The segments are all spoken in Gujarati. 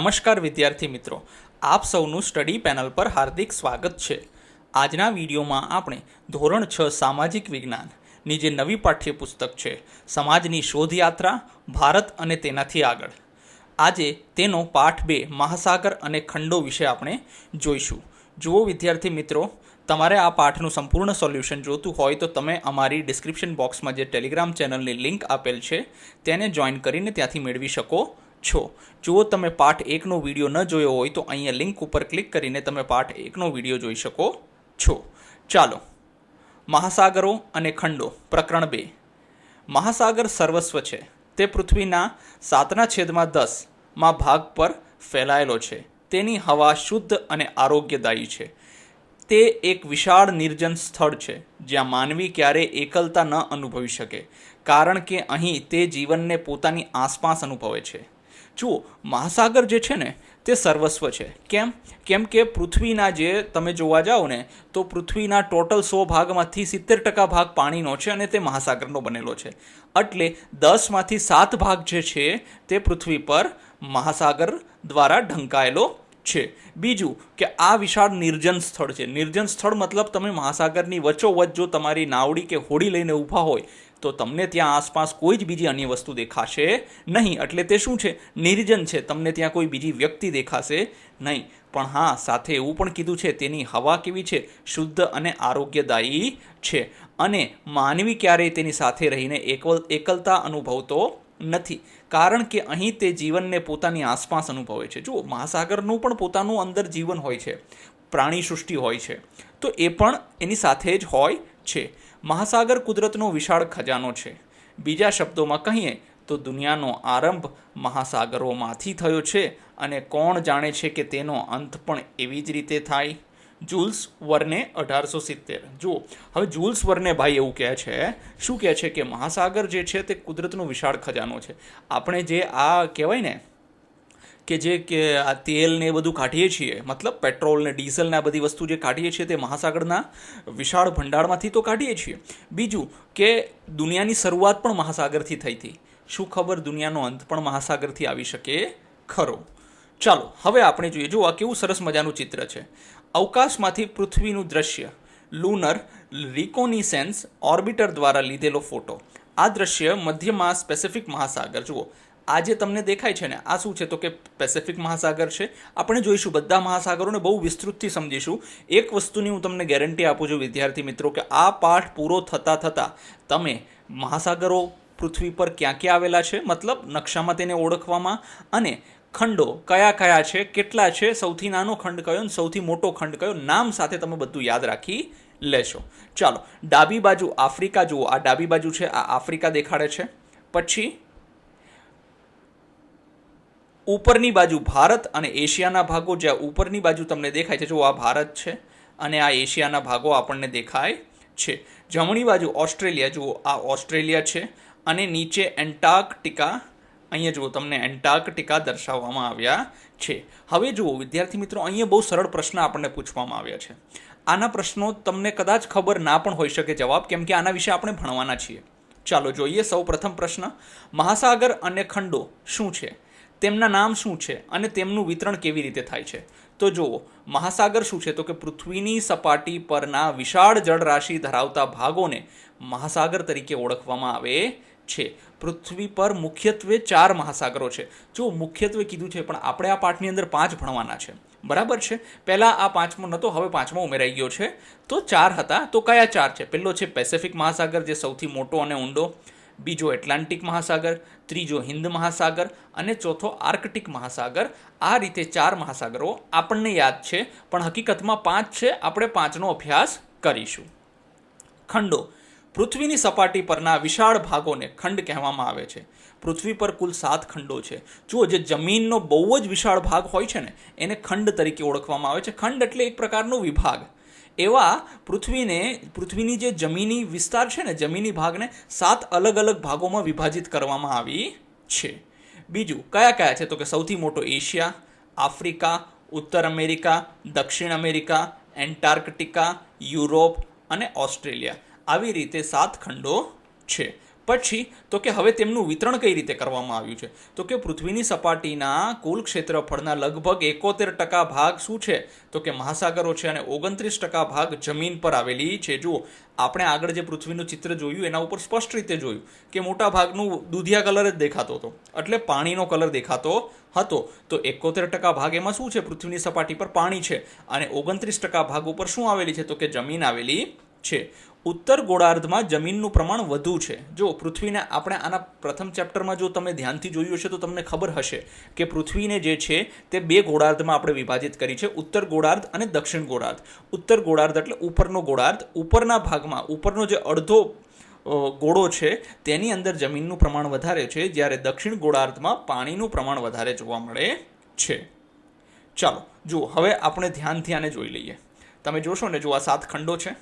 નમસ્કાર વિદ્યાર્થી મિત્રો, આપ સૌનું સ્ટડી પેનલ પર હાર્દિક સ્વાગત છે। આજના વિડીયોમાં આપણે ધોરણ 6 સામાજિક વિજ્ઞાનની જે નવી પાઠ્યપુસ્તક છે સમાજની શોધયાત્રા ભારત અને તેનાથી આગળ, આજે તેનો પાઠ 2 મહાસાગર અને ખંડો વિશે આપણે જોઈશું। જુઓ વિદ્યાર્થી મિત્રો, તમારે આ પાઠનું સંપૂર્ણ સોલ્યુશન જોતું હોય તો તમે અમારી ડિસ્ક્રિપ્શન બોક્સમાં જે ટેલિગ્રામ ચેનલની લિંક આપેલ છે તેને જોઈન કરીને ત્યાંથી મેળવી શકો છો। જો તમે પાઠ 1નો વિડીયો ન જોયો હોય તો અહીંયા લિંક ઉપર ક્લિક કરીને તમે પાઠ 1નો વિડીયો જોઈ શકો છો। ચાલો, મહાસાગરો અને ખંડો પ્રકરણ 2। મહાસાગર સર્વસ્વ છે, તે પૃથ્વીના 7/10 ભાગ પર ફેલાયેલો છે। તેની હવા શુદ્ધ અને આરોગ્યદાયી છે। તે એક વિશાળ નિર્જન સ્થળ છે જ્યાં માનવી ક્યારેય એકલતા ન અનુભવી શકે, કારણ કે અહીં તે જીવનને પોતાની આસપાસ અનુભવે છે। જુઓ, મહાસાગર જે છે ને તે સર્વસ્વ છે। કેમ કે પૃથ્વીના જે તમે જોવા જાઓ ને તો પૃથ્વીના ટોટલ 100 ભાગમાંથી 70% ભાગ પાણીનો છે અને તે મહાસાગરનો બનેલો છે। એટલે 10માંથી 7 ભાગ જે છે તે પૃથ્વી પર મહાસાગર દ્વારા ઢંકાયેલો છે। બીજું કે આ વિશાળ નિર્જન સ્થળ છે। નિર્જન સ્થળ મતલબ તમે મહાસાગરની વચ્ચોવચ્ચ જો તમારી નાવડી કે હોડી લઈને ઊભા હોય તો તમને ત્યાં આસપાસ કોઈ જ બીજી અન્ય વસ્તુ દેખાશે નહીં। એટલે તે શું છે? નિર્જન છે। તમને ત્યાં કોઈ બીજી વ્યક્તિ દેખાશે નહીં। પણ હા, સાથે એવું પણ કીધું છે તેની હવા કેવી છે? શુદ્ધ અને આરોગ્યદાયી છે, અને માનવી ક્યારેય તેની સાથે રહીને એકલતા અનુભવતો નથી, કારણ કે અહીં તે જીવનને પોતાની આસપાસ અનુભવે છે। જુઓ, મહાસાગરનું પણ પોતાનું અંદર જીવન હોય છે, પ્રાણી સૃષ્ટિ હોય છે, તો એ પણ એની સાથે જ હોય છે। મહાસાગર કુદરતનો વિશાળ ખજાનો છે। બીજા શબ્દોમાં કહીએ તો દુનિયાનો આરંભ મહાસાગરોમાંથી થયો છે, અને કોણ જાણે છે કે તેનો અંત પણ એવી જ રીતે થાય। જુલ્સ વર્ને 1870। જુઓ, હવે જુલ્સ વર્ને ભાઈ એવું કહે છે, શું કહે છે કે મહાસાગર જે છે તે કુદરતનો વિશાળ ખજાનો છે। આપણે જે આ કહેવાય ને કે આ તેલ ને એ બધું કાઢીએ છીએ, મતલબ પેટ્રોલ ને ડીઝલ ને આ બધી વસ્તુ જે કાઢીએ છીએ તે મહાસાગરના વિશાળ ભંડારમાંથી તો કાઢીએ છીએ। બીજું કે દુનિયાની શરૂઆત પણ મહાસાગરથી થઈ હતી। શું ખબર દુનિયાનો અંત પણ મહાસાગરથી આવી શકે ખરો? ચાલો હવે આપણે જોઈએ। જુઓ, આ કેવું સરસ મજાનું ચિત્ર છે। અવકાશમાંથી પૃથ્વીનું દ્રશ્ય, લુનર રિકોનિસેન્સ ઓર્બિટર દ્વારા લીધેલો ફોટો। આ દ્રશ્ય મધ્યમાં પેસિફિક મહાસાગર, જુઓ આ જે તમને દેખાય છે ને આ શું છે તો કે પેસિફિક મહાસાગર છે। આપણે જોઈશું બધા મહાસાગરોને બહુ વિસ્તૃતથી સમજીશું। એક વસ્તુની હું તમને ગેરંટી આપું છું વિદ્યાર્થી મિત્રો કે આ પાઠ પૂરો થતાં તમે મહાસાગરો પૃથ્વી પર ક્યાં ક્યાં આવેલા છે, મતલબ નકશામાં તેને ઓળખવામાં, અને ખંડો કયા કયા છે, કેટલા છે, સૌથી નાનો ખંડ કયો અને સૌથી મોટો ખંડ કયો, નામ સાથે તમે બધું યાદ રાખી લેશો। ચાલો, ડાબી બાજુ આફ્રિકા જુઓ, આ ડાબી બાજુ છે, આ આફ્રિકા દેખાડે છે। પછી ઉપરની બાજુ ભારત અને એશિયાના ભાગો, જ્યાં ઉપરની બાજુ તમને દેખાય છે, જો આ ભારત છે અને આ એશિયાના ભાગો આપણને દેખાય છે। જમણી બાજુ ઓસ્ટ્રેલિયા, જુઓ આ ઓસ્ટ્રેલિયા છે, અને નીચે એન્ટાર્કટિકા, અહીંયા જુઓ તમને એન્ટાર્કટિકા દર્શાવવામાં આવ્યા છે। હવે જુઓ વિદ્યાર્થી મિત્રો, અહીંયા બહુ સરળ પ્રશ્ન આપણને પૂછવામાં આવ્યા છે। આના પ્રશ્નો તમને કદાચ ખબર ના પણ હોઈ શકે જવાબ, કેમ કે આના વિશે આપણે ભણવાના છીએ। ચાલો જોઈએ સૌ પ્રથમ પ્રશ્ન, મહાસાગર અને ખંડો શું છે, તેમના નામ શું છે અને તેમનું વિતરણ કેવી રીતે થાય છે? તો જુઓ, મહાસાગર શું છે તો કે પૃથ્વીની સપાટી પરના વિશાળ જળરાશિ ધરાવતા ભાગોને મહાસાગર તરીકે ઓળખવામાં આવે છે। પૃથ્વી પર મુખ્યત્વે 4 મહાસાગરો છે। જો મુખ્યત્વે કીધું છે, પણ આપણે આ પાઠની અંદર 5 ભણવાના છે, બરાબર છે? પહેલાં આ 5મો નહોતો, હવે 5મો ઉમેરાઈ ગયો છે, તો 4 હતા। તો કયા 4 છે? પહેલો છે પેસિફિક મહાસાગર, જે સૌથી મોટો અને ઊંડો, બીજો એટલાન્ટિક મહાસાગર, ત્રીજો હિન્દ મહાસાગર, અને ચોથો આર્કટિક મહાસાગર। આ રીતે 4 મહાસાગરો આપણને યાદ છે, પણ હકીકતમાં 5 છે। આપણે 5નો અભ્યાસ કરીશું। ખંડો, પૃથ્વીની સપાટી પરના વિશાળ ભાગોને ખંડ કહેવામાં આવે છે। પૃથ્વી પર કુલ 7 ખંડો છે। જુઓ, જે જમીનનો બહુ જ વિશાળ ભાગ હોય છે ને એને ખંડ તરીકે ઓળખવામાં આવે છે। ખંડ એટલે એક પ્રકારનો વિભાગ। એવા પૃથ્વીની જે જમીની વિસ્તાર છે ને, જમીની ભાગને 7 અલગ અલગ ભાગોમાં વિભાજિત કરવામાં આવી છે। બીજું કયા કયા છે તો કે સૌથી મોટો એશિયા, આફ્રિકા, ઉત્તર અમેરિકા, દક્ષિણ અમેરિકા, એન્ટાર્કટિકા, યુરોપ અને ઓસ્ટ્રેલિયા। આવી રીતે 7 ખંડો છે। પછી તો કે હવે તેમનું વિતરણ કઈ રીતે કરવામાં આવ્યું છે, તો કે પૃથ્વીની સપાટીના કુલ ક્ષેત્રફળના લગભગ 71% ભાગ શું છે, તો કે મહાસાગરો છે, અને 29% ભાગ જમીન પર આવેલી છે. જુઓ, આપણે આગળ જે પૃથ્વીનું ચિત્ર જોયું એના ઉપર સ્પષ્ટ રીતે જોયું કે મોટા ભાગનું દૂધિયા કલર જ દેખાતો હતો, એટલે પાણીનો કલર દેખાતો હતો. તો 71% ભાગ એમાં શું છે, પૃથ્વીની સપાટી પર પાણી છે, અને 29% ભાગ ઉપર શું આવેલી છે, તો કે જમીન આવેલી છે. ઉત્તર ગોળાર્ધમાં જમીનનું પ્રમાણ વધુ છે. જો પૃથ્વીને આપણે આના પ્રથમ ચેપ્ટરમાં જો તમે ધ્યાનથી જોયું હશે તો તમને ખબર હશે કે પૃથ્વીને જે છે તે 2 ગોળાર્ધમાં આપણે વિભાજિત કરી છે, ઉત્તર ગોળાર્ધ અને દક્ષિણ ગોળાર્ધ. ઉત્તર ગોળાર્ધ એટલે ઉપરનો ગોળાર્ધ, ઉપરના ભાગમાં ઉપરનો જે અડધો ગોળો છે તેની અંદર જમીનનું પ્રમાણ વધારે છે, જ્યારે દક્ષિણ ગોળાર્ધમાં પાણીનું પ્રમાણ વધારે જોવા મળે છે. ચાલો જુઓ, હવે આપણે ધ્યાનથી આને જોઈ લઈએ. તમે જોશો ને, જો આ 7 ખંડો છે: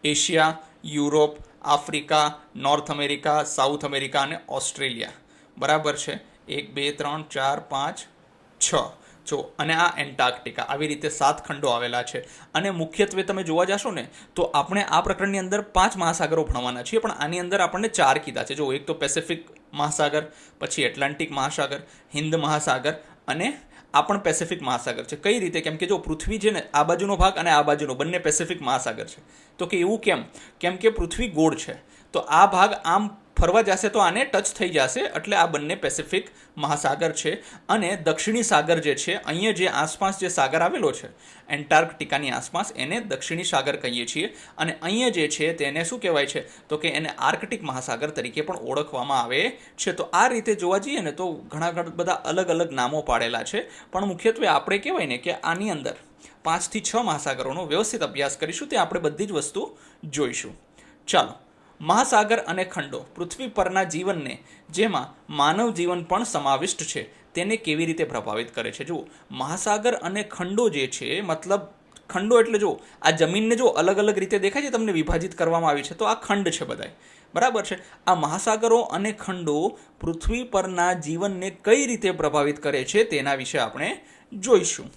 Asia, Europe, Africa, north America, south America અને ઓસ્ટ્રેલિયા. બરાબર છે? 1 2 3 4 5 6. જો, અને આ એન્ટાર્કટિકા. આવી રીતે 7 ખંડો આવેલા છે. અને મુખ્યત્વે તમે જોવા જશો ને તો આપણે આ પ્રકરણની અંદર 5 મહાસાગરો ભણવાના છીએ, પણ આની અંદર આપણને 4 કીધા છે. જો, એક તો પેસિફિક મહાસાગર, પછી એટલાન્ટિક મહાસાગર, હિન્દ મહાસાગર, અને આ પણ પેસિફિક મહાસાગર છે. કઈ રીતે? કેમ કે જો પૃથ્વી છે ને, આ બાજુનો ભાગ અને આ બાજુનો બંને પેસિફિક મહાસાગર છે. તો કે એવું કેમ? કેમ કે પૃથ્વી ગોળ છે, તો આ ભાગ આમ ફરવા જશે તો આને ટચ થઈ જશે, એટલે આ બંને પેસિફિક મહાસાગર છે. અને દક્ષિણી સાગર જે છે, અહીંયા જે આસપાસ જે સાગર આવેલો છે એન્ટાર્કટિકાની આસપાસ, એને દક્ષિણી સાગર કહીએ છીએ. અને અહીંયા જે છે તેને શું કહેવાય છે, તો કે એને આર્કટિક મહાસાગર તરીકે પણ ઓળખવામાં આવે છે. તો આ રીતે જોવા જઈએ ને તો ઘણા બધા અલગ અલગ નામો પાડેલા છે, પણ મુખ્યત્વે આપણે કહેવાય ને કે આની અંદર 5 થી 6 મહાસાગરોનો વ્યવસ્થિત અભ્યાસ કરીશું, તે આપણે બધી જ વસ્તુ જોઈશું. ચાલો, મહાસાગર અને ખંડો પૃથ્વી પરના જીવનને, જેમાં માનવ જીવન પણ સમાવિષ્ટ છે, તેને કેવી રીતે પ્રભાવિત કરે છે. જુઓ, મહાસાગર અને ખંડો જે છે, મતલબ ખંડો એટલે જો આ જમીનને જો અલગ અલગ રીતે દેખાય છે, તમને વિભાજિત કરવામાં આવી છે, તો આ ખંડ છે બધાય. બરાબર છે? આ મહાસાગરો અને ખંડો પૃથ્વી પરના જીવનને કઈ રીતે પ્રભાવિત કરે છે તેના વિશે આપણે જોઈશું.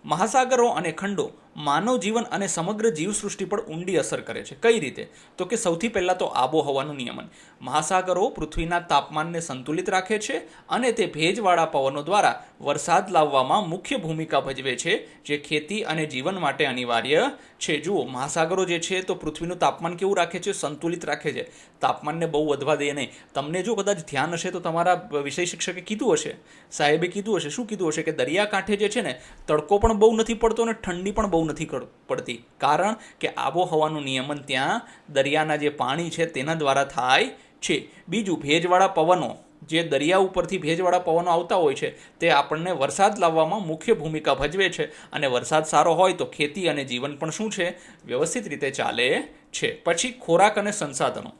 મહાસાગરો અને ખંડો માનવ જીવન અને સમગ્ર જીવસૃષ્ટિ પર ઊંડી અસર કરે છે. કઈ રીતે? તો કે સૌથી પહેલાં તો આબોહવાનું નિયમન. મહાસાગરો પૃથ્વીના તાપમાનને સંતુલિત રાખે છે અને તે ભેજવાળા પવનો દ્વારા વરસાદ લાવવામાં મુખ્ય ભૂમિકા ભજવે છે, જે ખેતી અને જીવન માટે અનિવાર્ય છે. જુઓ, મહાસાગરો જે છે તો પૃથ્વીનું તાપમાન કેવું રાખે છે? સંતુલિત રાખે છે. તાપમાનને બહુ વધવા દે નહીં. તમને જો કદાચ ધ્યાન હશે તો તમારા વિષય શિક્ષકે કીધું હશે, સાહેબે કીધું હશે, શું કીધું હશે કે દરિયાકાંઠે જે છે ને, તડકો પણ બહુ નથી પડતો અને ઠંડી પણ બહુ નથી પડતી. કારણ કે આબોહવાનું નિયમન ત્યાં દરિયાના જે પાણી છે તેના દ્વારા થાય છે. બીજું, ભેજવાળા પવનો, જે દરિયા ઉપરથી ભેજવાળા પવનો આવતા હોય છે, તે આપણને વરસાદ લાવવામાં મુખ્ય ભૂમિકા ભજવે છે. અને વરસાદ સારો હોય તો ખેતી અને જીવન પણ શું છે? વ્યવસ્થિત રીતે ચાલે છે. પછી ખોરાક અને સંસાધનો.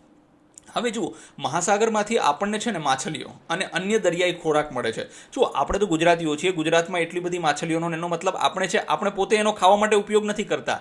હવે જુઓ, મહાસાગરમાંથી આપણને છે ને માછલીઓ અને અન્ય દરિયાઈ ખોરાક મળે છે. જુઓ, આપણે તો ગુજરાતીઓ છીએ, ગુજરાતમાં એટલી બધી માછલીઓનો એનો મતલબ આપણે પોતે એનો ખાવા માટે ઉપયોગ નથી કરતા,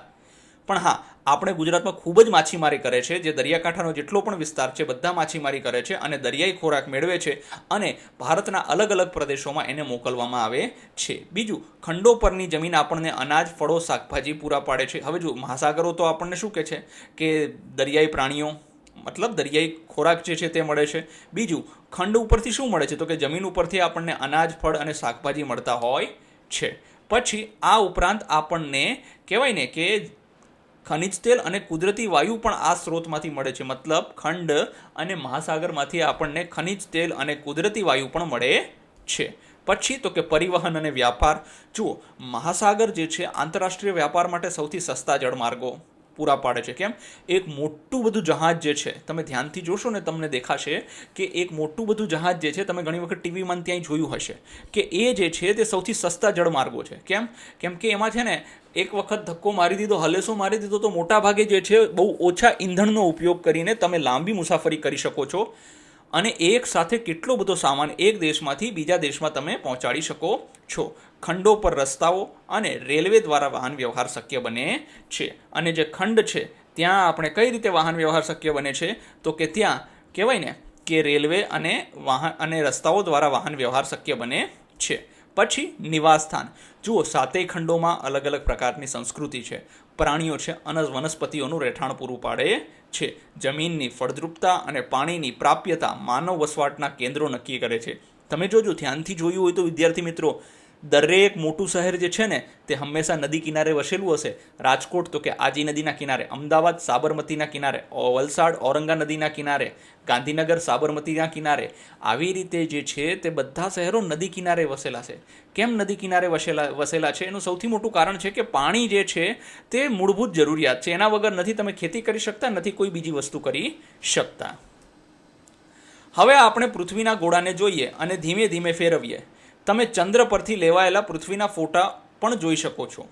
પણ હા, આપણે ગુજરાતમાં ખૂબ જ માછીમારી કરે છે. જે દરિયાકાંઠાનો જેટલો પણ વિસ્તાર છે બધા માછીમારી કરે છે અને દરિયાઈ ખોરાક મેળવે છે, અને ભારતના અલગ અલગ પ્રદેશોમાં એને મોકલવામાં આવે છે. બીજું, ખંડો પરની જમીન આપણને અનાજ, ફળો, શાકભાજી પૂરા પાડે છે. હવે જો, મહાસાગરો તો આપણને શું કહે છે કે દરિયાઈ પ્રાણીઓ, મતલબ દરિયાઈ ખોરાક જે છે તે મળે છે. બીજું, ખંડ ઉપરથી શું મળે છે? તો કે જમીન ઉપરથી આપણને અનાજ, ફળ અને શાકભાજી મળતા હોય છે. પછી આ ઉપરાંત આપણને કહેવાય ને કે ખનિજ તેલ અને કુદરતી વાયુ પણ આ સ્ત્રોતમાંથી મળે છે. મતલબ ખંડ અને મહાસાગરમાંથી આપણને ખનિજ તેલ અને કુદરતી વાયુ પણ મળે છે. પછી તો કે પરિવહન અને વ્યાપાર. જુઓ, મહાસાગર જે છે આંતરરાષ્ટ્રીય વ્યાપાર માટે સૌથી સસ્તા જળમાર્ગો પૂરા પાડે છે. કેમ? એક મોટું બધું જહાજ જે છે, તમે ધ્યાનથી જોશો ને તમને દેખાશે કે એક મોટું બધું જહાજ જે છે, તમે ઘણી વખત ટીવીમાં ત્યાં જોયું હશે કે એ જે છે તે સૌથી સસ્તા જળમાર્ગો છે. કેમ? કેમ કે એમાં છે ને એક વખત ધક્કો મારી દીધો, હલેસો મારી દીધો, તો મોટા ભાગે જે છે બહુ ઓછા ઈંધણનો ઉપયોગ કરીને તમે લાંબી મુસાફરી કરી શકો છો, અને એક સાથે કેટલો બધો સામાન એક દેશમાંથી બીજા દેશમાં તમે પહોંચાડી શકો છો. ખંડો પર રસ્તાઓ અને રેલવે દ્વારા વાહન વ્યવહાર શક્ય બને છે. અને જે ખંડ છે ત્યાં આપણે કઈ રીતે વાહન વ્યવહાર શક્ય બને છે? તો કે ત્યાં કહેવાય ને કે રેલવે અને રસ્તાઓ દ્વારા વાહન વ્યવહાર શક્ય બને છે. પછી નિવાસસ્થાન. જુઓ, સાતેય ખંડોમાં અલગ અલગ પ્રકારની સંસ્કૃતિ છે, પ્રાણીઓ છે અને વનસ્પતિઓનું રહેઠાણ પૂરું પાડે છે. જમીનની ફળદ્રુપતા અને પાણીની પ્રાપ્યતા માનવ વસવાટના કેન્દ્રો નક્કી કરે છે. તમે જોજો, ધ્યાનથી જોયું હોય તો વિદ્યાર્થી મિત્રો, દરેક મોટું શહેર જે છે ને તે હંમેશા નદી કિનારે વસેલું હશે. રાજકોટ તો કે આજી નદીના કિનારે, અમદાવાદ સાબરમતીના કિનારે, વલસાડ ઔરંગા નદીના કિનારે, ગાંધીનગર સાબરમતીના કિનારે. આવી રીતે જે છે તે બધા શહેરો નદી કિનારે વસેલા છે. કેમ નદી કિનારે વસેલા છે? એનું સૌથી મોટું કારણ છે કે પાણી જે છે તે મૂળભૂત જરૂરિયાત છે. એના વગર નથી તમે ખેતી કરી શકતા, નથી કોઈ બીજી વસ્તુ કરી શકતા. હવે આપણે પૃથ્વીના ગોળાને જોઈએ અને ધીમે ધીમે ફેરવીએ. તમે ચંદ્ર પરથી લેવાયેલા પૃથ્વીના ફોટા પણ જોઈ શકો છો.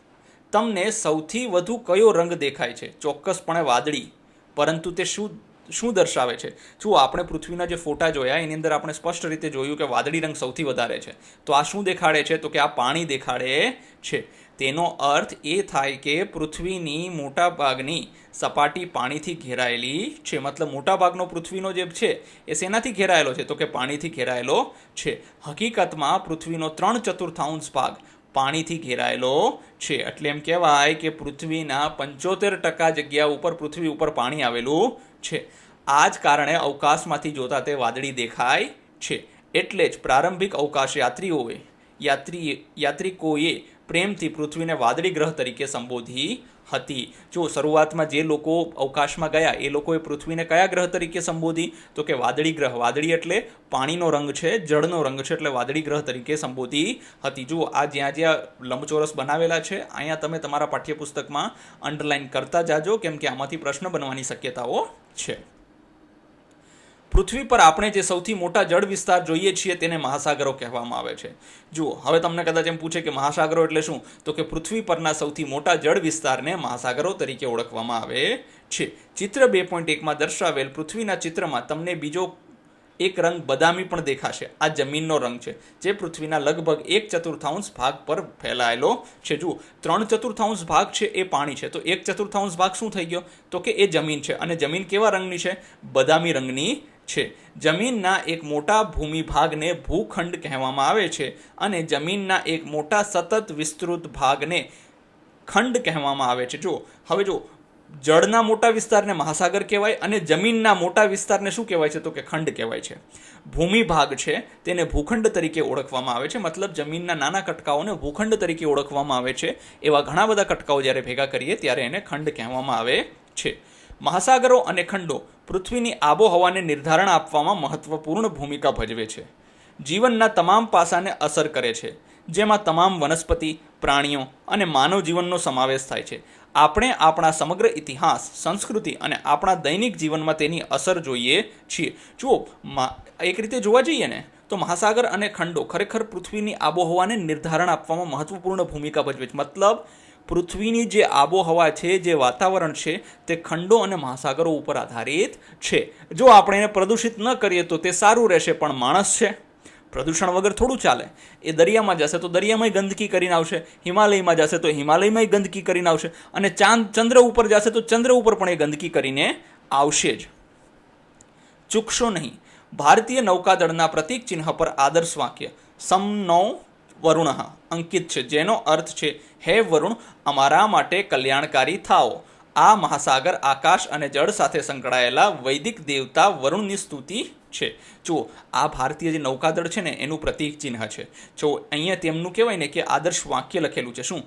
તમને સૌથી વધુ કયો રંગ દેખાય છે? ચોક્કસપણે વાદળી. પરંતુ તે શું દર્શાવે છે? જુઓ, આપણે પૃથ્વીના જે ફોટા જોયા એની અંદર આપણે સ્પષ્ટ રીતે જોયું કે વાદળી રંગ સૌથી વધારે છે. તો આ શું દેખાડે છે? તો કે આ પાણી દેખાડે છે. તેનો અર્થ એ થાય કે પૃથ્વીની મોટાભાગની સપાટી પાણીથી ઘેરાયેલી છે. મતલબ મોટાભાગનો પૃથ્વીનો જે છે એ શેનાથી ઘેરાયેલો છે? તો કે પાણીથી ઘેરાયેલો છે. હકીકતમાં પૃથ્વીનો 3/4 ભાગ પાણીથી ઘેરાયેલો છે. એટલે એમ કહેવાય કે પૃથ્વીના 75% જગ્યા ઉપર પૃથ્વી ઉપર પાણી આવેલું છે. આ જ કારણે અવકાશમાંથી જોતા તે વાદળી દેખાય છે. એટલે જ પ્રારંભિક અવકાશ યાત્રિકોએ પ્રેમથી પૃથ્વીને વાદળી ગ્રહ તરીકે સંબોધી હતી. જો શરૂઆતમાં જે લોકો અવકાશમાં ગયા એ લોકોએ પૃથ્વીને કયા ગ્રહ તરીકે સંબોધી? તો કે વાદળી ગ્રહ. વાદળી એટલે પાણીનો રંગ છે, જળનો રંગ છે, એટલે વાદળી ગ્રહ તરીકે સંબોધી હતી. જુઓ, આ જ્યાં જ્યાં લંબચોરસ બનાવેલા છે અહીંયા તમે તમારા પાઠ્યપુસ્તકમાં અંડરલાઇન કરતા જાજો, કેમ કે આમાંથી પ્રશ્ન બનવાની શક્યતાઓ છે. પૃથ્વી પર આપણે જે સૌથી મોટા જળ વિસ્તાર જોઈએ છીએ તેને મહાસાગરો કહેવામાં આવે છે. જુઓ, હવે તમને કદાચ એમ પૂછે કે મહાસાગરો એટલે શું? તો કે પૃથ્વી પરના સૌથી મોટા જળ વિસ્તારને મહાસાગરો તરીકે ઓળખવામાં આવે છે. ચિત્ર 2.1માં દર્શાવેલ પૃથ્વીના ચિત્રમાં તમને બીજો એક રંગ બદામી પણ દેખાશે. આ જમીનનો રંગ છે જે પૃથ્વીના લગભગ 1/4 ભાગ પર ફેલાયેલો છે. જુઓ, 3/4 ભાગ છે એ પાણી છે, તો 1/4 ભાગ શું થઈ ગયો? તો કે એ જમીન છે. અને જમીન કેવા રંગની છે? બદામી રંગની છે. જમીનના એક મોટા ભૂમિભાગને ભૂખંડ કહેવામાં આવે છે અને જમીનના એક મોટા સતત વિસ્તૃત ભાગને ખંડ કહેવામાં આવે છે. જો હવે જો, જળના મોટા વિસ્તારને મહાસાગર કહેવાય અને જમીનના મોટા વિસ્તારને શું કહેવાય છે? તો કે ખંડ કહેવાય છે. ભૂમિભાગ છે તેને ભૂખંડ તરીકે ઓળખવામાં આવે છે. મતલબ જમીનના નાના કટકાઓને ભૂખંડ તરીકે ઓળખવામાં આવે છે. એવા ઘણા બધા કટકાઓ જ્યારે ભેગા કરીએ ત્યારે એને ખંડ કહેવામાં આવે છે. મહાસાગરો અને ખંડો પૃથ્વીની આબોહવાને નિર્ધારણ આપવામાં મહત્વપૂર્ણ ભૂમિકા ભજવે છે. જીવનના તમામ પાસાને અસર કરે છે, જેમાં તમામ વનસ્પતિ, પ્રાણીઓ અને માનવ જીવનનો સમાવેશ થાય છે. આપણે આપણા સમગ્ર ઇતિહાસ, સંસ્કૃતિ અને આપણા દૈનિક જીવનમાં તેની અસર જોઈએ છીએ. જુઓ, એક રીતે જોવા જઈએ ને તો મહાસાગર અને ખંડો ખરેખર પૃથ્વીની આબોહવાને નિર્ધારણ આપવામાં મહત્વપૂર્ણ ભૂમિકા ભજવે છે. મતલબ પૃથ્વીની જે આબોહવા છે, જે વાતાવરણ છે, તે ખંડો અને મહાસાગરો ઉપર આધારિત છે. જો આપણે એને પ્રદૂષિત ન કરીએ તો તે સારું રહેશે, પણ માણસ છે, પ્રદૂષણ વગર થોડું ચાલે. એ દરિયામાં જશે તો દરિયામાં ગંદકી કરીને આવશે, હિમાલયમાં જશે તો હિમાલયમાં ગંદકી કરીને આવશે, અને ચંદ્ર ઉપર જશે તો ચંદ્ર ઉપર પણ એ ગંદકી કરીને આવશે જ. ચૂકશો નહીં. ભારતીય નૌકાદળના પ્રતીક ચિહ્ન પર આદર્શ વાક્ય સમનો વરુણ અંકિત છે, જેનો અર્થ છે, હે વરુણ, અમારા માટે કલ્યાણકારી થાઓ. આ મહાસાગર, આકાશ અને જળ સાથે સંકળાયેલા વૈદિક દેવતા વરુણની સ્તુતિ છે. જુઓ, આ ભારતીય જે નૌકાદળ છે ને એનું પ્રતીક ચિહ્ન છે. જો અહીંયા તેમનું કહેવાય ને કે આદર્શ વાક્ય લખેલું છે. શું?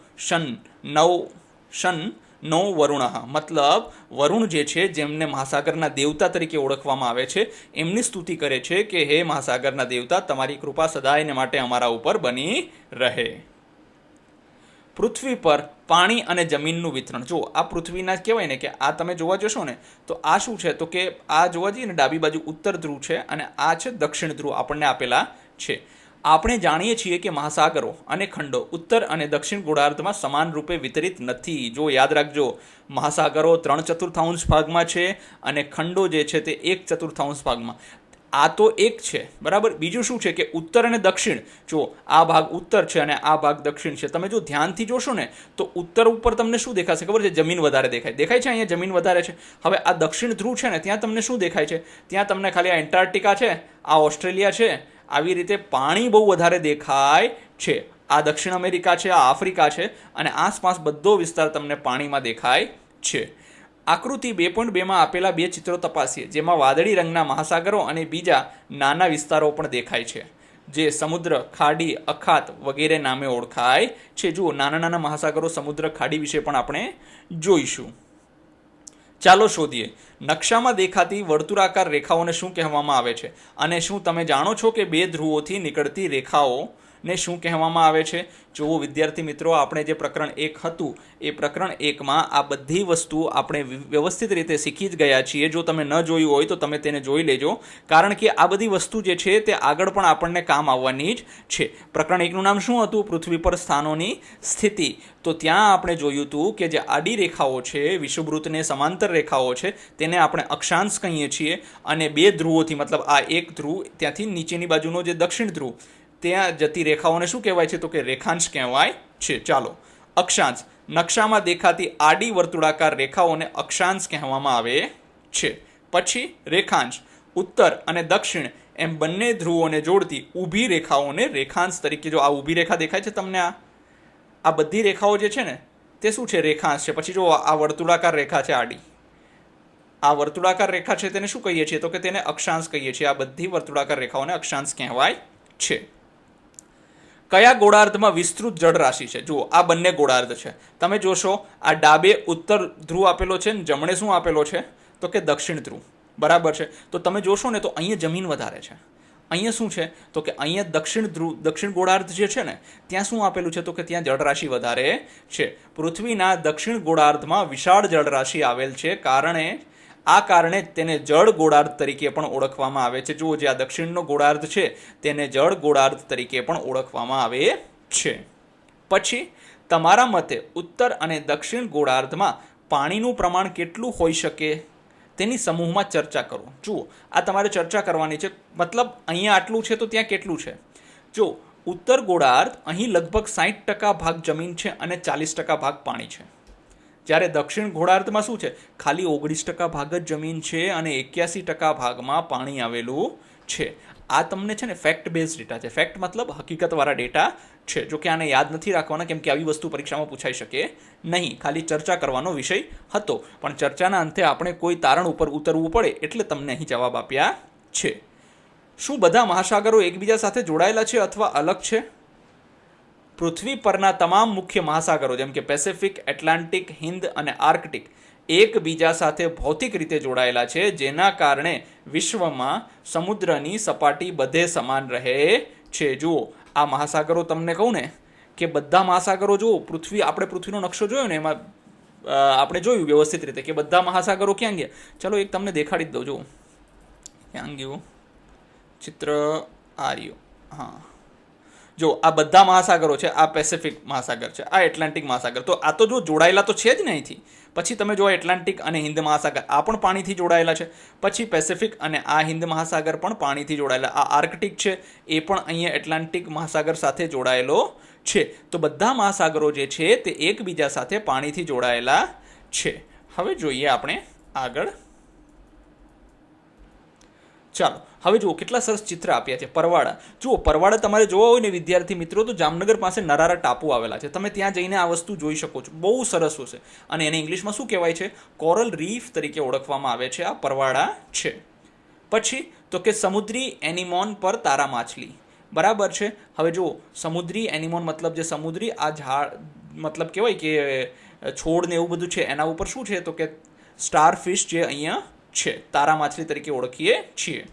નો વરુણ. મતલબ વરુણ જે છે, જેમને મહાસાગરના દેવતા તરીકે ઓળખવામાં આવે છે, એમની સ્તુતિ કરે છે કે હે મહાસાગરના દેવતા, તમારી કૃપા સદાયને માટે અમારા ઉપર બની રહે. પૃથ્વી પર પાણી અને જમીનનું વિતરણ. જો આ પૃથ્વીના કહેવાય ને કે આ તમે જોવા જશો ને તો આ શું છે? તો કે આ જોવા જઈએ ને ડાબી બાજુ ઉત્તર ધ્રુવ છે અને આ છે દક્ષિણ ધ્રુવ આપણને આપેલા છે. આપણે જાણીએ છીએ કે મહાસાગરો અને ખંડો ઉત્તર અને દક્ષિણ ગોળાર્ધમાં સમાન રૂપે વિતરિત નથી. જો યાદ રાખજો, મહાસાગરો 3/4 ભાગમાં છે અને ખંડો જે છે તે 1/4 ભાગમાં. આ તો એક છે, બરાબર. બીજું શું છે કે ઉત્તર અને દક્ષિણ. જો આ ભાગ ઉત્તર છે અને આ ભાગ દક્ષિણ છે. તમે જો ધ્યાનથી જોશો ને તો ઉત્તર ઉપર તમને શું દેખાશે ખબર છે? જમીન વધારે દેખાય છે. અહીંયા જમીન વધારે છે. હવે આ દક્ષિણ ધ્રુવ છે ને ત્યાં તમને શું દેખાય છે? ત્યાં તમને ખાલી આ એન્ટાર્કટિકા છે, આ ઓસ્ટ્રેલિયા છે. આવી રીતે પાણી બહુ વધારે દેખાય છે. આ દક્ષિણ અમેરિકા છે, આ આફ્રિકા છે અને આસપાસ બધો વિસ્તાર તમને પાણીમાં દેખાય છે. આકૃતિ 2.2માં આપેલા બે ચિત્રો તપાસીએ, જેમાં વાદળી રંગના મહાસાગરો અને બીજા નાના વિસ્તારો પણ દેખાય છે, જે સમુદ્ર, ખાડી, અખાત વગેરે નામે ઓળખાય છે. જુઓ, નાના નાના મહાસાગરો, સમુદ્ર, ખાડી વિશે પણ આપણે જોઈશું. ચાલો શોધીએ. નકશામાં દેખાતી વર્તુળાકાર રેખાઓને શું કહેવામાં આવે છે? અને શું તમે જાણો છો કે બે ધ્રુવોથી નીકળતી રેખાઓને શું કહેવામાં આવે છે? જુઓ વિદ્યાર્થી મિત્રો, આપણે જે પ્રકરણ 1 હતું એ પ્રકરણ 1માં આ બધી વસ્તુ આપણે વ્યવસ્થિત રીતે શીખી જ ગયા છીએ. જો તમે ન જોયું હોય તો તમે તેને જોઈ લેજો, કારણ કે આ બધી વસ્તુ જે છે તે આગળ પણ આપણને કામ આવવાની જ છે. પ્રકરણ 1નું નામ શું હતું? પૃથ્વી પર સ્થાનોની સ્થિતિ. તો ત્યાં આપણે જોયું હતું કે જે આડી રેખાઓ છે, વિષુવવૃત્તને સમાંતર રેખાઓ છે, તેને આપણે અક્ષાંશ કહીએ છીએ. અને બે ધ્રુવોથી, મતલબ આ એક ધ્રુવ, ત્યાંથી નીચેની બાજુનો જે દક્ષિણ ધ્રુવ, ત્યાં જતી રેખાઓને શું કહેવાય છે? તો કે રેખાંશ કહેવાય છે. ચાલો, અક્ષાંશ. નકશામાં દેખાતી આડી વર્તુળાકાર રેખાઓને અક્ષાંશ કહેવામાં આવે છે. પછી રેખાંશ. ઉત્તર અને દક્ષિણ એમ બંને ધ્રુવોને જોડતી ઊભી રેખાઓને રેખાંશ તરીકે, જો આ ઊભી રેખા દેખાય છે તમને, આ બધી રેખાઓ જે છે ને તે શું છે? રેખાંશ છે. પછી જો આ વર્તુળાકાર રેખા છે આડી, આ વર્તુળાકાર રેખા છે તેને શું કહીએ છીએ? તો કે તેને અક્ષાંશ કહીએ છીએ. આ બધી વર્તુળાકાર રેખાઓને અક્ષાંશ કહેવાય છે. કયા ગોળાર્ધમાં વિસ્તૃત જળ રાશિ છે? જુઓ, આ બંને ગોળાર્ધ છે. તમે જોશો, આ ડાબે ઉત્તર ધ્રુવ આપેલો છે ને જમણે શું આપેલો છે? તો કે દક્ષિણ ધ્રુવ. બરાબર છે. તો તમે જોશો ને તો અહીંયા જમીન વધારે છે. અહીંયા શું છે? તો કે અહીંયા દક્ષિણ ધ્રુવ, દક્ષિણ ગોળાર્ધ જે છે ને ત્યાં શું આપેલું છે? તો કે ત્યાં જળરાશિ વધારે છે. પૃથ્વીના દક્ષિણ ગોળાર્ધમાં વિશાળ જળરાશિ આવેલ છે, આ કારણે તેને જળ ગોળાર્ધ તરીકે પણ ઓળખવામાં આવે છે. જુઓ, જે આ દક્ષિણનો ગોળાર્ધ છે તેને જળ ગોળાર્ધ તરીકે પણ ઓળખવામાં આવે છે. પછી તમારા મતે ઉત્તર અને દક્ષિણ ગોળાર્ધમાં પાણીનું પ્રમાણ કેટલું હોઈ શકે તેની સમૂહમાં ચર્ચા કરો. જુઓ, આ તમારે ચર્ચા કરવાની છે. મતલબ અહીંયા આટલું છે તો ત્યાં કેટલું છે? જો ઉત્તર ગોળાર્ધ, અહીં લગભગ 60% ભાગ જમીન છે અને 40% ભાગ પાણી છે. જ્યારે દક્ષિણ ગોળાર્ધમાં શું છે? ખાલી 19% ભાગ જ જમીન છે અને 81% ભાગમાં પાણી આવેલું છે. આ તમને છે ને ફેક્ટ બેઝ ડેટા છે. ફેક્ટ મતલબ હકીકતવાળા ડેટા છે. જો કે આને યાદ નથી રાખવાના, કેમ કે આવી વસ્તુ પરીક્ષામાં પૂછાઈ શકે નહીં. ખાલી ચર્ચા કરવાનો વિષય હતો, પણ ચર્ચાના અંતે આપણે કોઈ તારણ ઉપર ઉતરવું પડે એટલે તમને અહીં જવાબ આપ્યા છે. શું બધા મહાસાગરો એકબીજા સાથે જોડાયેલા છે અથવા અલગ છે? પૃથ્વી પરના તમામ મુખ્ય મહાસાગરો, જેમ કે પેસિફિક, એટલાન્ટિક, હિન્દ અને આર્કટિક, એકબીજા સાથે ભૌતિક રીતે જોડાયેલા છે, જેના કારણે વિશ્વમાં સમુદ્રની સપાટી બધે સમાન રહે છે. જુઓ, આ મહાસાગરો તમને કહું ને કે બધા મહાસાગરો, જુઓ આપણે પૃથ્વીનો નકશો જોયો ને એમાં આપણે જોયું વ્યવસ્થિત રીતે કે બધા મહાસાગરો ક્યાં ગયા. ચલો એક તમને દેખાડી જ દઉં. જુઓ ક્યાં ગયું ચિત્ર, આ રહ્યું. હા, જો આ બધા મહાસાગરો છે. આ પેસિફિક મહાસાગર છે, આ એટલાન્ટિક મહાસાગર. તો આ તો જો જોડાયેલા તો છે જ ને અહીંથી. પછી તમે જો એટલાન્ટિક અને હિન્દ મહાસાગર, આ પણ પાણીથી જોડાયેલા છે. પછી પેસિફિક અને આ હિન્દ મહાસાગર પણ પાણીથી જોડાયેલા. આ આર્કટિક છે એ પણ અહીંયા એટલાન્ટિક મહાસાગર સાથે જોડાયેલો છે. તો બધા મહાસાગરો જે છે તે એકબીજા સાથે પાણીથી જોડાયેલા છે. હવે જોઈએ આપણે આગળ. ચાલો હવે જુઓ, કેટલા સરસ ચિત્ર આપ્યા છે. પરવાળા. જુઓ, પરવાળા તમારે જોવા હોય ને વિદ્યાર્થી મિત્રો, તો જામનગર પાસે નરારા ટાપુ આવેલા છે. તમે ત્યાં જઈને આ વસ્તુ જોઈ શકો છો. બહુ સરસ હશે. અને એને ઇંગ્લિશમાં શું કહેવાય છે? કોરલ રીફ તરીકે ઓળખવામાં આવે છે. આ પરવાળા છે. પછી તો કે સમુદ્રી એનિમોન પર તારા માછલી. બરાબર છે. હવે જુઓ, સમુદ્રી એનિમોન મતલબ જે સમુદ્રી આ ઝાડ, મતલબ કહેવાય કે છોડ ને એવું બધું છે, એના ઉપર શું છે? તો કે સ્ટારફિશ જે અહીંયા છે, તારા માછલી તરીકે ઓળખીએ છીએ.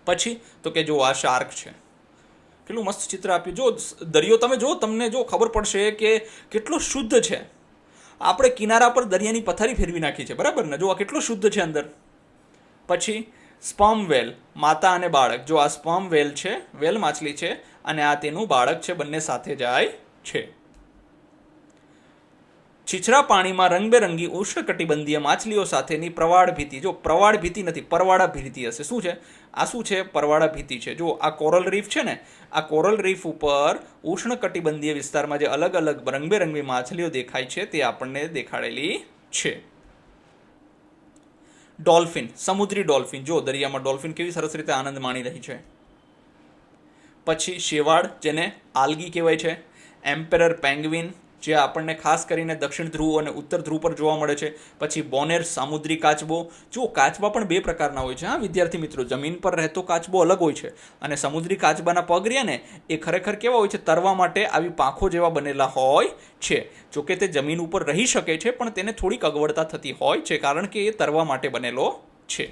પછી તો કે જો આ શાર્ક છે. કેટલું મસ્ત ચિત્ર આપ્યું. જો દરિયો તમે જો, તમને જો ખબર પડશે કે કેટલો શુદ્ધ છે. આપણે કિનારા પર દરિયાની પથારી ફેરવી નાખી છે. બરાબર ને? જો આ કેટલો શુદ્ધ છે અંદર. પછી સ્પર્મ વેલ, માતા અને બાળક. જો આ સ્પર્મ વેલ છે, વેલ માછલી છે, અને આ તેનું બાળક છે. બંને સાથે જાય છે. છીછરા પાણીમાં રંગબેરંગી ઉષ્ણકટિબંધીય માછલીઓ સાથેની પ્રવાળ ભીતિ. જો પ્રવાળ ભીતિ નથી, પરવાળા ભીતિ હશે. શું છે આ? શું છે? પરવાળા ભીતિ છે. જો આ કોરલ રીફ છે ને, આ કોરલ રીફ ઉપર ઉષ્ણકટિબંધીય વિસ્તારમાં જે અલગ અલગ રંગબેરંગી માછલીઓ દેખાય છે તે આપણને દેખાડેલી છે. ડોલ્ફિન, સમુદ્રી ડોલ્ફિન. જો દરિયામાં ડોલ્ફિન કેવી સરસ રીતે આનંદ માણી રહી છે. પછી શેવાળ જેને આલ્ગી કહેવાય છે, એમ્પેરર પેંગ્વિન જે આપણને ખાસ કરીને દક્ષિણ ધ્રુવ અને ઉત્તર ધ્રુવ પર જોવા મળે છે, પછી બોનેર સામુદ્રી કાચબો. જો કાચબા પણ બે પ્રકારના હોય છે હા વિદ્યાર્થી મિત્રો, જમીન પર રહેતો કાચબો અલગ હોય છે અને સમુદ્રી કાચબાના પગ રહ્યા ને એ ખરેખર કેવા હોય છે, તરવા માટે આવી પાંખો જેવા બનેલા હોય છે. જોકે તે જમીન ઉપર રહી શકે છે પણ તેને થોડીક અગવડતા થતી હોય છે કારણ કે એ તરવા માટે બનેલો છે.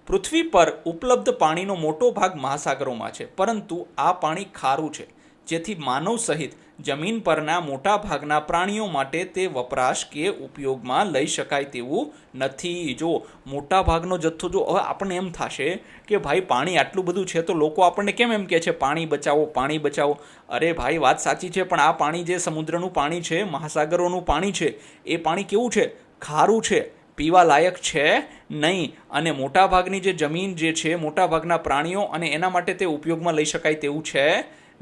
પૃથ્વી પર ઉપલબ્ધ પાણીનો મોટો ભાગ મહાસાગરોમાં છે, પરંતુ આ પાણી ખારું છે, જેથી માનવ સહિત જમીન પરના મોટા ભાગના પ્રાણીઓ માટે તે વપરાશ કે ઉપયોગમાં લઈ શકાય તેવું નથી. જો મોટા ભાગનો જથ્થો, જો હવે આપણને એમ થશે કે ભાઈ પાણી આટલું બધું છે તો લોકો આપણને કેમ એમ કહે છે પાણી બચાવો પાણી બચાવો. અરે ભાઈ વાત સાચી છે, પણ આ પાણી જે સમુદ્રનું પાણી છે, મહાસાગરોનું પાણી છે, એ પાણી કેવું છે, ખારું છે, પીવા લાયક છે નહીં. અને મોટાભાગની જે જમીન જે છે, મોટાભાગના પ્રાણીઓ અને એના માટે તે ઉપયોગમાં લઈ શકાય તેવું છે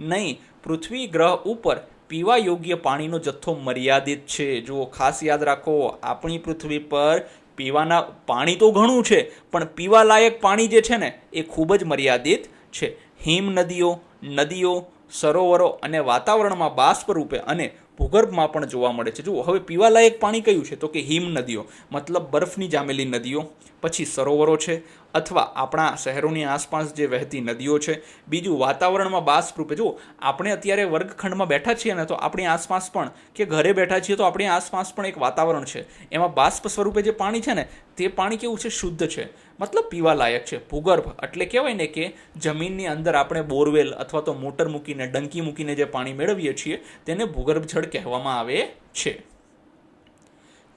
નહીં. પૃથ્વી ગ્રહ ઉપર પીવા યોગ્ય પાણીનો જથ્થો મર્યાદિત છે. જો ખાસ યાદ રાખો, આપણી પૃથ્વી પર પીવાના પાણી તો ઘણું છે પણ પીવા લાયક પાણી જે છે ને એ ખૂબ જ મર્યાદિત છે. હિમ નદીઓ, સરોવરો અને વાતાવરણમાં બાષ્પ રૂપે અને ભૂગર્ભમાં પણ જોવા મળે છે. જુઓ હવે પીવાલાયક પાણી કયું છે તો કે હિમ નદીઓ, મતલબ બરફની જામેલી નદીઓ, પછી સરોવરો છે અથવા આપણા શહેરોની આસપાસ જે વહેતી નદીઓ છે. બીજું વાતાવરણમાં બાષ્પ રૂપે, જુઓ આપણે અત્યારે વર્ગખંડમાં બેઠા છીએ ને તો આપણી આસપાસ પણ કે ઘરે બેઠા છીએ તો આપણી આસપાસ પણ એક વાતાવરણ છે, એમાં બાષ્પ સ્વરૂપે જે પાણી છે ને તે પાણી કેવું છે, શુદ્ધ છે, મતલબ પીવા લાયક છે. ભૂગર્ભ એટલે કહેવાય ને કે જમીનની અંદર આપણે બોરવેલ અથવા તો મોટર મૂકીને ડંકી મૂકીને જે પાણી મેળવીએ છીએ તેને ભૂગર્ભ જળ કહેવામાં આવે છે.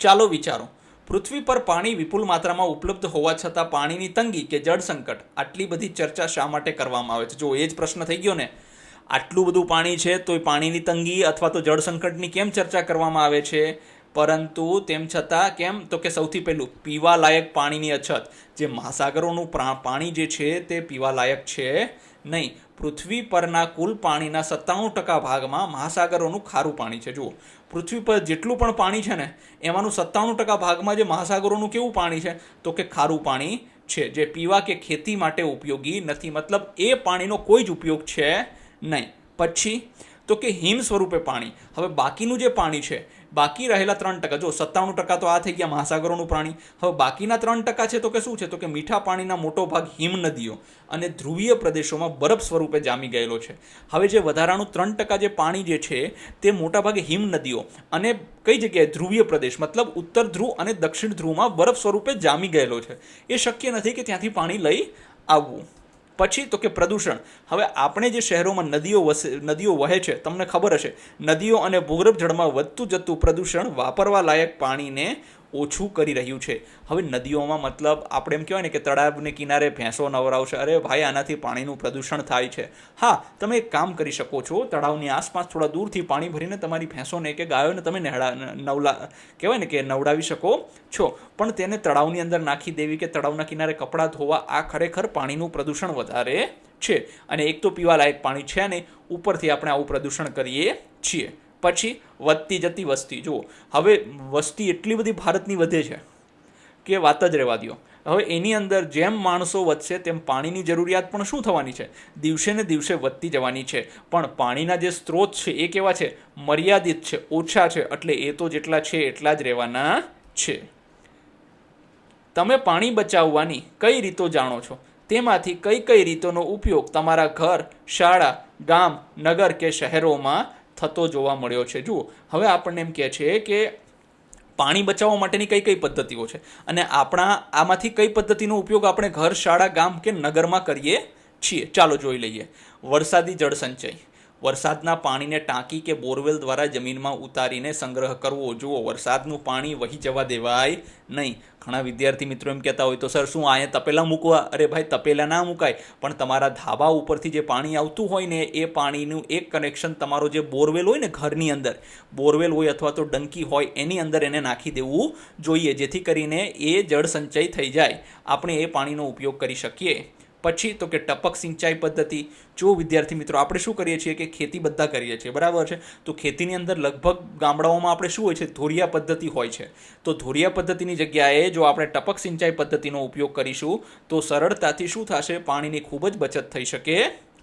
ચાલો વિચારો, પૃથ્વી પર પાણી વિપુલ માત્રામાં ઉપલબ્ધ હોવા છતાં પાણીની તંગી કે જળ સંકટ આટલી બધી ચર્ચા શા માટે કરવામાં આવે છે? જો એ જ પ્રશ્ન થઈ ગયો ને, આટલું બધું પાણી છે તો પાણીની તંગી અથવા તો જળ સંકટની કેમ ચર્ચા કરવામાં આવે છે? પરંતુ તેમ છતાં કેમ તો કે સૌથી પહેલું પીવા લાયક પાણીની અછત. જે મહાસાગરોનું પાણી જે છે તે પીવા લાયક છે નહીં. પૃથ્વી પરના કુલ પાણીના 97% ભાગમાં મહાસાગરોનું ખારું પાણી છે. જુઓ પૃથ્વી પર જેટલું પણ પાણી છે ને એમાંનું 97% ભાગમાં જે મહાસાગરોનું કેવું પાણી છે તો કે ખારું પાણી છે, જે પીવા કે ખેતી માટે ઉપયોગી નથી, મતલબ એ પાણીનો કોઈ જ ઉપયોગ છે નહીં. પછી તો કે હિમ સ્વરૂપે પાણી. હવે બાકીનું જે પાણી છે, બાકી રહેલા 3%, જો 97% તો આ થઈ ગયા મહાસાગરોનું પાણી, હવે બાકીના 3% છે તો કે શું છે તો કે મીઠા પાણીના મોટો ભાગ હિમ નદીઓ અને ધ્રુવીય પ્રદેશોમાં બરફ સ્વરૂપે જામી ગયેલો છે. હવે જે વધારાનું 3% જે પાણી જે છે તે મોટાભાગે હિમ નદીઓ અને કઈ જગ્યાએ ધ્રુવીય પ્રદેશ મતલબ ઉત્તર ધ્રુવ અને દક્ષિણ ધ્રુવમાં બરફ સ્વરૂપે જામી ગયેલો છે. એ શક્ય નથી કે ત્યાંથી પાણી લઈ આવવું. પછી તો કે પ્રદૂષણ. હવે આપણે જે શહેરોમાં નદીઓ વહે છે, તમને ખબર હશે નદીઓ અને ભૂગર્ભ જળમાં વધતું જતું પ્રદૂષણ વાપરવા લાયક પાણીને ઓછું કરી રહ્યું છે. હવે નદીઓમાં મતલબ આપણે એમ કહેવાય ને કે તળાવને કિનારે ભેંસો નવરાવશે, અરે ભાઈ આનાથી પાણીનું પ્રદૂષણ થાય છે. હા, તમે એક કામ કરી શકો છો, તળાવની આસપાસ થોડા દૂરથી પાણી ભરીને તમારી ભેંસોને કે ગાયોને તમે કહેવાય ને કે નવડાવી શકો છો, પણ તેને તળાવની અંદર નાખી દેવી કે તળાવના કિનારે કપડાં ધોવા, આ ખરેખર પાણીનું પ્રદૂષણ વધારે છે. અને એક તો પીવાલાયક પાણી છે ને ઉપરથી આપણે આવું પ્રદૂષણ કરીએ છીએ. પછી વધતી જતી વસ્તી. જુઓ હવે વસ્તી એટલી બધી ભારતની વધે છે કે વાત જ રહેવા દો. હવે એની અંદર જેમ માણસો વધશે તેમ પાણીની જરૂરિયાત પણ શું થવાની છે, દિવસે ને દિવસે વધતી જવાની છે. પણ પાણીના જે સ્ત્રોત છે એ કેવા છે, મર્યાદિત છે, ઓછા છે, એટલે એ તો જેટલા છે એટલા જ રહેવાના છે. તમે પાણી બચાવવાની કઈ રીતો જાણો છો? તેમાંથી કઈ રીતોનો ઉપયોગ તમારા ઘર, શાળા, ગામ, નગર કે શહેરોમાં થતો જોવા મળ્યો છે? જુઓ હવે આપણને એમ કહે છે કે પાણી બચાવવા માટેની કઈ પદ્ધતિઓ છે અને આમાંથી કઈ પદ્ધતિનો ઉપયોગ આપણે ઘર, શાળા, ગામ કે નગરમાં કરીએ છીએ. ચાલો જોઈ લઈએ. વરસાદી જળ સંચય. વરસાદના પાણીને ટાંકી કે બોરવેલ દ્વારા જમીનમાં ઉતારીને સંગ્રહ કરવો. જુઓ વરસાદનું પાણી વહી જવા દેવાય નહીં. ઘણા વિદ્યાર્થી મિત્રો એમ કહેતા હોય તો સર શું અહીંયા તપેલા મૂકવા? અરે ભાઈ તપેલા ના મુકાય, પણ તમારા ધાબા ઉપરથી જે પાણી આવતું હોય ને એ પાણીનું એક કનેક્શન તમારો જે બોરવેલ હોય ને ઘરની અંદર, બોરવેલ હોય અથવા તો ડંકી હોય એની અંદર એને નાખી દેવું જોઈએ, જેથી કરીને એ જળ સંચય થઈ જાય, આપણે એ પાણીનો ઉપયોગ કરી શકીએ. પછી તો કે ટપક સિંચાઈ પદ્ધતિ. જો વિદ્યાર્થી મિત્રો આપણે શું કરીએ છીએ કે ખેતી બધા કરીએ છીએ, બરાબર છે, તો ખેતીની અંદર લગભગ ગામડાઓમાં આપણે શું હોય છે, ધોરિયા પદ્ધતિ હોય છે. તો ધોરિયા પદ્ધતિની જગ્યાએ જો આપણે ટપક સિંચાઈ પદ્ધતિનો ઉપયોગ કરીશું તો સરળતાથી શું થશે, પાણીની ખૂબ જ બચત થઈ શકે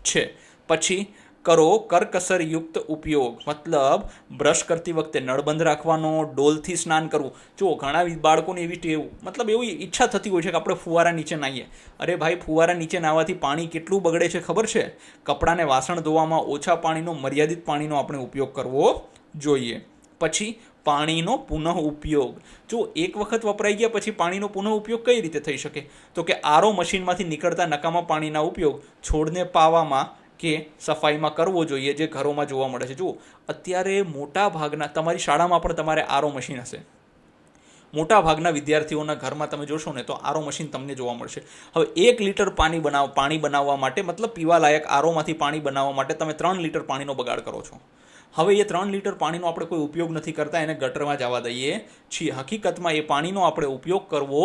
છે. પછી કરો કરકસરયુક્ત ઉપયોગ, મતલબ બ્રશ કરતી વખતે નળ બંધ રાખવાનો, ડોલથી સ્નાન કરવું. જો ઘણા બાળકોને એવી ટેવ, મતલબ એવી ઈચ્છા થતી હોય છે કે આપણે ફુવારા નીચે નાહીએ. અરે ભાઈ, ફુવારા નીચે નાહવાથી પાણી કેટલું બગડે છે ખબર છે? કપડાને વાસણ ધોવામાં ઓછા પાણીનો, મર્યાદિત પાણીનો આપણે ઉપયોગ કરવો જોઈએ. પછી પાણીનો પુનઃ ઉપયોગ. જો એક વખત વપરાઈ ગયા પછી પાણીનો પુનઃ ઉપયોગ કઈ રીતે થઈ શકે? તો કે આરો મશીનમાંથી નીકળતા નકામા પાણીના ઉપયોગ છોડને પાવામાં કે સફાઈમાં કરવો જોઈએ, જે ઘરોમાં જોવા મળે છે. જુઓ, અત્યારે મોટા ભાગના, તમારી શાળામાં પણ તમારે આરો મશીન હશે. મોટા ભાગના વિદ્યાર્થીઓના ઘરમાં તમે જોશો ને તો આરો મશીન તમને જોવા મળશે. હવે 1 લીટર પાણી બનાવવા માટે, મતલબ પીવાલાયક આરોમાંથી પાણી બનાવવા માટે તમે 3 લીટર પાણીનો બગાડ કરો છો. હવે એ 3 લીટર પાણીનો આપણે કોઈ ઉપયોગ નથી કરતા, એને ગટરમાં જવા દઈએ છીએ. હકીકતમાં એ પાણીનો આપણે ઉપયોગ કરવો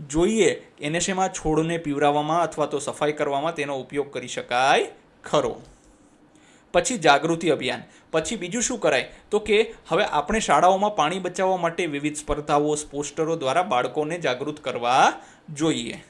જોઈએ. એને શેમાં? છોડને પીવડાવવામાં અથવા તો સફાઈ કરવામાં તેનો ઉપયોગ કરી શકાય ખરો. પછી જાગૃતિ અભિયાન. પછી બીજું શું કરાય? તો કે હવે આપણે શાળાઓમાં પાણી બચાવવા માટે વિવિધ સ્પર્ધાઓ, પોસ્ટરો દ્વારા બાળકોને જાગૃત કરવા જોઈએ.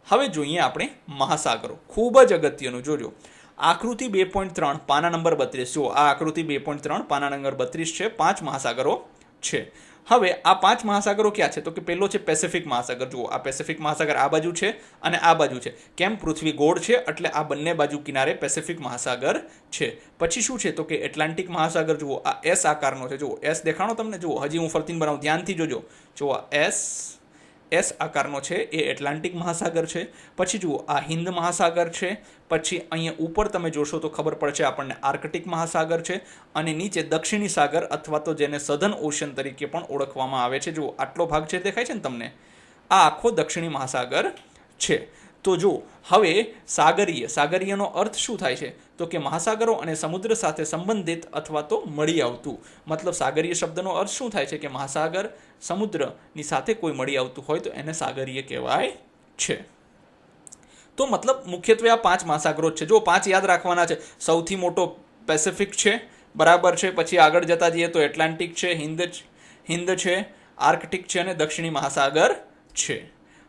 હવે જોઈએ આપણે મહાસાગરો. ખૂબ જ અગત્યનું. જોજો, આકૃતિ 2.3 પાના નંબર 32. જો આ આકૃતિ 2.3 પાના નંબર 32 છે. 5 મહાસાગરો છે. હવે આ 5 મહાસાગરો ક્યાં છે? તો કે પહેલો છે પેસિફિક મહાસાગર. જુઓ, આ પેસિફિક મહાસાગર આ બાજુ છે અને આ બાજુ છે. કેમ? પૃથ્વી ગોળ છે એટલે આ બંને બાજુ કિનારે પેસિફિક મહાસાગર છે. પછી શું છે? તો કે એટલાન્ટિક મહાસાગર. જુઓ, આ એસ આકારનો છે. જુઓ, એસ દેખાણો તમને? જુઓ, હજી હું ફરતીને બનાવું, ધ્યાનથી જોજો. જુઓ, એસ આકારનો છે, એ એટલાન્ટિક મહાસાગર છે. પછી જુઓ, આ હિન્દ મહાસાગર છે. પછી અહીંયા ઉપર તમે જોશો તો ખબર પડશે આપણને આર્કટિક મહાસાગર છે. અને નીચે દક્ષિણી સાગર અથવા તો જેને સધન ઓશન તરીકે પણ ઓળખવામાં આવે છે. જુઓ, આટલો ભાગ છે, દેખાય છે ને તમને? આ આખો દક્ષિણી મહાસાગર છે. તો જો હવે સાગરીયનો અર્થ શું થાય છે? તો કે મહાસાગરો અને સમુદ્ર સાથે સંબંધિત અથવા તો મળી આવતું. મતલબ સાગરીય શબ્દનો અર્થ શું થાય છે? કે મહાસાગર સમુદ્રની સાથે કોઈ મળી આવતું હોય તો એને સાગરીય કહેવાય છે. તો મતલબ મુખ્યત્વે આ 5 મહાસાગરો છે. જો 5 યાદ રાખવાના છે. સૌથી મોટો પેસિફિક છે, બરાબર છે. પછી આગળ જતા જઈએ તો એટલાન્ટિક છે, હિન્દ છે, આર્કટિક છે અને દક્ષિણી મહાસાગર છે.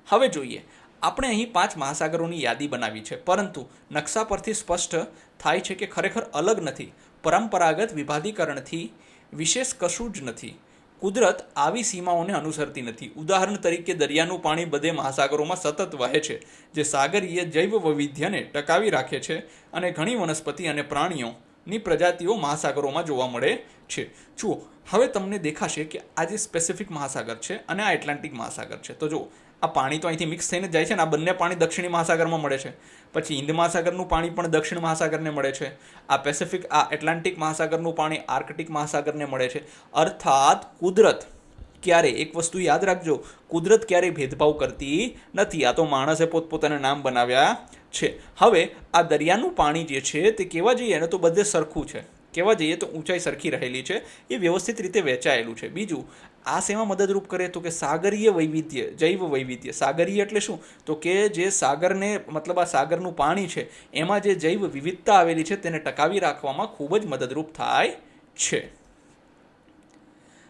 હવે જોઈએ, આપણે અહીં 5 મહાસાગરોની યાદી બનાવી છે, પરંતુ નકશા પરથી સ્પષ્ટ થાય છે કે ખરેખર અલગ નથી. પરંપરાગત વિભાધીકરણથી વિશેષ કશું જ નથી. કુદરત આવી સીમાઓને અનુસરતી નથી. ઉદાહરણ તરીકે દરિયાનું પાણી બધે મહાસાગરોમાં સતત વહે છે, જે સાગરીય જૈવ વૈવિધ્યને ટકાવી રાખે છે અને ઘણી વનસ્પતિ અને પ્રાણીઓની પ્રજાતિઓ મહાસાગરોમાં જોવા મળે છે. જુઓ, હવે તમને દેખાશે કે આ જે સ્પેસિફિક મહાસાગર છે અને આ એટલાન્ટિક મહાસાગર છે. તો જુઓ, આ પાણી તો અહીંથી મિક્સ થઈને જાય છે ને, આ બંને પાણી દક્ષિણી મહાસાગરમાં મળે છે. પછી હિન્દ મહાસાગરનું પાણી પણ દક્ષિણ મહાસાગરને મળે છે. આ એટલાન્ટિક મહાસાગરનું પાણી આર્કટિક મહાસાગરને મળે છે. અર્થાત કુદરત ક્યારે, એક વસ્તુ યાદ રાખજો, કુદરત ક્યારેય ભેદભાવ કરતી નથી. આ તો માણસે પોતપોતાના નામ બનાવ્યા છે. હવે આ દરિયાનું પાણી જે છે તે કહેવા જઈએ ને તો બધે સરખું છે. કહેવા જઈએ તો ઊંચાઈ સરખી રહેલી છે, એ વ્યવસ્થિત રીતે વહેંચાયેલું છે. બીજું, આ શેમાં મદદરૂપ કરે? તો કે સાગરીય વૈવિધ્ય, જૈવ વૈવિધ્ય. સાગરીય એટલે શું? તો કે જે સાગરને, મતલબ આ સાગરનું પાણી છે એમાં જે જૈવ વિવિધતા આવેલી છે તેને ટકાવી રાખવામાં ખૂબ જ મદદરૂપ થાય છે.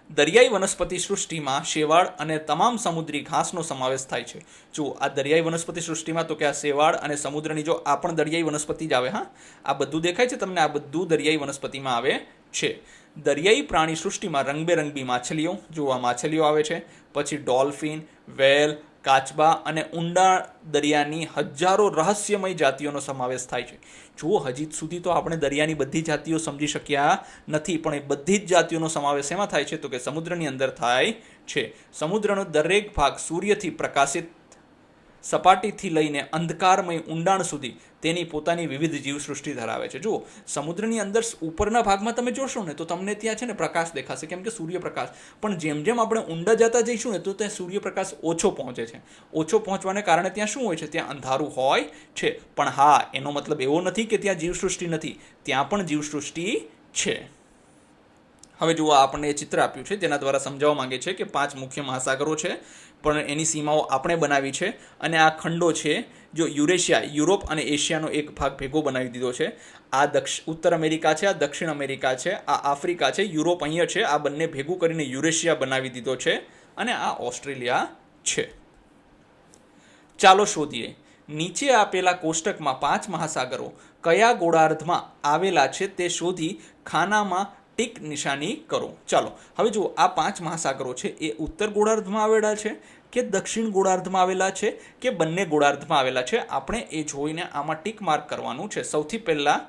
દરિયાઈ વનસ્પતિ સૃષ્ટિમાં શેવાળ અને તમામ સમુદ્રી ઘાસનો સમાવેશ થાય છે. જો આ દરિયાઈ વનસ્પતિ સૃષ્ટિમાં, તો કે આ શેવાળ અને સમુદ્રની, જો આ પણ દરિયાઈ વનસ્પતિ જ આવે. હા, આ બધું દેખાય છે તમને? આ બધું દરિયાઈ વનસ્પતિમાં આવે છે. દરિયાઈ પ્રાણી સૃષ્ટિમાં રંગબેરંગી માછલીઓ, જો આ માછલીઓ આવે છે. પછી ડોલ્ફિન, વેલ, કાચબા અને ઊંડા દરિયાની હજારો રહસ્યમય જાતિઓનો સમાવેશ થાય છે. જો હજી સુધી તો આપણે દરિયાની બધી જાતિઓ સમજી શક્યા નથી, પણ એ બધી જ જાતિઓનો સમાવેશ એમાં થાય છે તો કે સમુદ્રની અંદર થાય છે. સમુદ્રનો દરેક ભાગ સૂર્યથી પ્રકાશિત સપાટીથી લઈને અંધકારમય ઊંડાણ સુધી તેની પોતાની વિવિધ જીવસૃષ્ટિ ધરાવે છે. જુઓ, સમુદ્રની અંદર ઉપરના ભાગમાં તમે જોશો ને તો તમને ત્યાં છે ને પ્રકાશ દેખાશે, કેમ કે સૂર્યપ્રકાશ. પણ જેમ જેમ આપણે ઊંડા જતા જઈશું ને તો ત્યાં સૂર્યપ્રકાશ ઓછો પહોંચે છે. ઓછો પહોંચવાને કારણે ત્યાં શું હોય છે? ત્યાં અંધારું હોય છે. પણ હા, એનો મતલબ એવો નથી કે ત્યાં જીવસૃષ્ટિ નથી. ત્યાં પણ જીવસૃષ્ટિ છે. હવે જુઓ, આપણને એ ચિત્ર આપ્યું છે જેના દ્વારા સમજાવવા માંગે છે કે 5 મુખ્ય મહાસાગરો છે, પણ એની સીમાઓ આપણે બનાવી છે. અને આ ખંડો છે, જો યુરેશિયા, યુરોપ અને એશિયાનો એક ભાગ ભેગો બનાવી દીધો છે. આ ઉત્તર અમેરિકા છે, આ દક્ષિણ અમેરિકા છે, આ આફ્રિકા છે, યુરોપ અહીંયા છે. આ બંને ભેગું કરીને યુરેશિયા બનાવી દીધો છે. અને આ ઓસ્ટ્રેલિયા છે. ચાલો શોધીએ. નીચે આપેલા કોષ્ટકમાં 5 મહાસાગરો કયા ગોળાર્ધમાં આવેલા છે તે શોધી ખાનામાં ટીક નિશાની કરો. ચાલો હવે જુઓ, આ 5 મહાસાગરો છે એ ઉત્તર ગોળાર્ધમાં આવેલા છે કે દક્ષિણ ગોળાર્ધમાં આવેલા છે કે બંને ગોળાર્ધમાં આવેલા છે, આપણે એ જોઈને આમાં ટીક માર્ક કરવાનું છે. સૌથી પહેલાં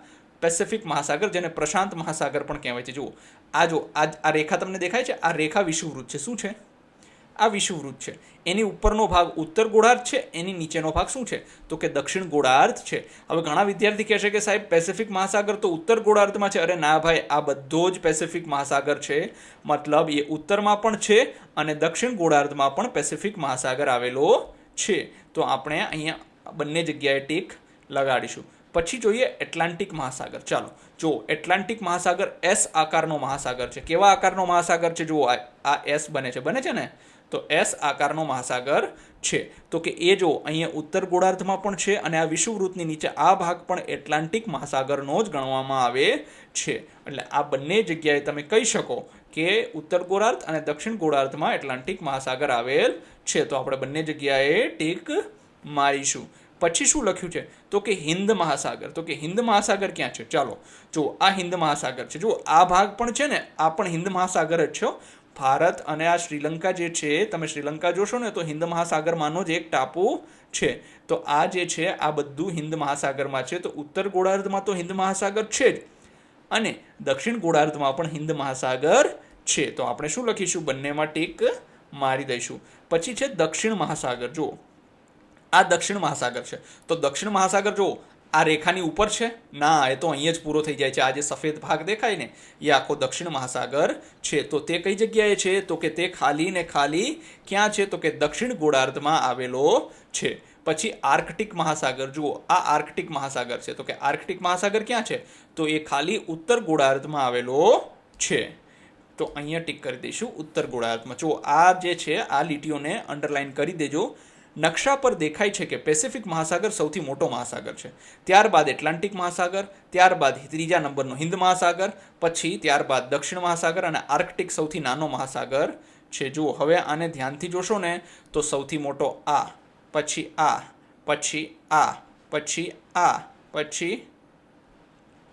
પેસિફિક મહાસાગર, જેને પ્રશાંત મહાસાગર પણ કહેવાય છે. જુઓ આ રેખા તમને દેખાય છે, આ રેખા વિષુવવૃત્ત છે. શું છે? આ વિષુવવૃત્ત છે. એની ઉપરનો ભાગ ઉત્તર ગોળાર્ધ છે, એની નીચેનો ભાગ શું છે? તો કે દક્ષિણ ગોળાર્ધ છે. હવે ઘણા વિદ્યાર્થી કહેશે કે સાહેબ પેસિફિક મહાસાગર તો ઉત્તર ગોળાર્ધમાં છે. અરે ના ભાઈ, આ બધો જ પેસિફિક મહાસાગર છે. મતલબ એ ઉત્તરમાં પણ છે અને દક્ષિણ ગોળાર્ધમાં પણ પેસિફિક મહાસાગર આવેલો છે. તો આપણે અહીંયા બંને જગ્યાએ ટીક લગાડીશું. પછી જોઈએ એટલાન્ટિક મહાસાગર. ચાલો જો, એટલાન્ટિક મહાસાગર એસ આકારનો મહાસાગર છે. કેવા આકારનો મહાસાગર છે? જુઓ, આ એસ બને છે ને, તો એસ આકારનો મહાસાગર છે. તો કે એ જો અહીંયા ઉત્તર ગોળાર્ધમાં પણ છે અને આ વિષુવવૃત્તની નીચે આ ભાગ પણ એટલાન્ટિક મહાસાગરનો જ ગણવામાં આવે છે. એટલે આ બંને જગ્યાએ તમે કહી શકો કે ઉત્તર ગોળાર્ધ અને દક્ષિણ ગોળાર્ધમાં એટલાન્ટિક મહાસાગર આવેલ છે. તો આપણે બંને જગ્યાએ ટીક મારીશું. પછી શું લખ્યું છે? તો કે હિન્દ મહાસાગર. તો કે હિન્દ મહાસાગર ક્યાં છે? ચાલો જો, આ હિન્દ મહાસાગર છે. જો આ ભાગ પણ છે ને, આ પણ હિન્દ મહાસાગર જ છે. ભારત અને આ શ્રીલંકા જે છે, તમે શ્રીલંકા જોશો ને તો હિન્દ મહાસાગરમાંનો જ એક ટાપુ છે. તો આ જે છે આ બધું હિન્દ મહાસાગરમાં છે. તો ઉત્તર ગોળાર્ધમાં તો હિન્દ મહાસાગર છે જ અને દક્ષિણ ગોળાર્ધમાં પણ હિન્દ મહાસાગર છે. તો આપણે શું લખીશું? બંનેમાં ટીક મારી દઈશું. પછી છે દક્ષિણ મહાસાગર. જુઓ, આ દક્ષિણ મહાસાગર છે. તો દક્ષિણ મહાસાગર જુઓ, આ રેખાની ઉપર છે? ના, એ તો અહીંયા જ પૂરો થઈ જાય છે. આ જે સફેદ ભાગ દેખાય ને, એ આખો દક્ષિણ મહાસાગર છે. તો તે કઈ જગ્યાએ છે? તો કે તે ખાલી ને ખાલી ક્યાં છે? તો કે દક્ષિણ ગોળાર્ધમાં આવેલો છે. પછી આર્કટિક મહાસાગર. જુઓ, આ આર્કટિક મહાસાગર છે. તો કે આર્કટિક મહાસાગર ક્યાં છે? તો એ ખાલી ઉત્તર ગોળાર્ધમાં આવેલો છે. તો અહીંયા ટીક કરી દઈશું ઉત્તર ગોળાર્ધમાં. જુઓ, આ જે છે આ લીટીઓને અંડરલાઈન કરી દેજો. નકશા પર દેખાય છે કે પેસિફિક મહાસાગર સૌથી મોટો મહાસાગર છે. ત્યારબાદ એટલાન્ટિક મહાસાગર, ત્યારબાદ ત્રીજા નંબરનો હિન્દ મહાસાગર, પછી ત્યારબાદ દક્ષિણ મહાસાગર અને આર્કટિક સૌથી નાનો મહાસાગર છે. જુઓ, હવે આને ધ્યાનથી જોશો ને તો સૌથી મોટો આ, પછી આ, પછી આ, પછી આ, પછી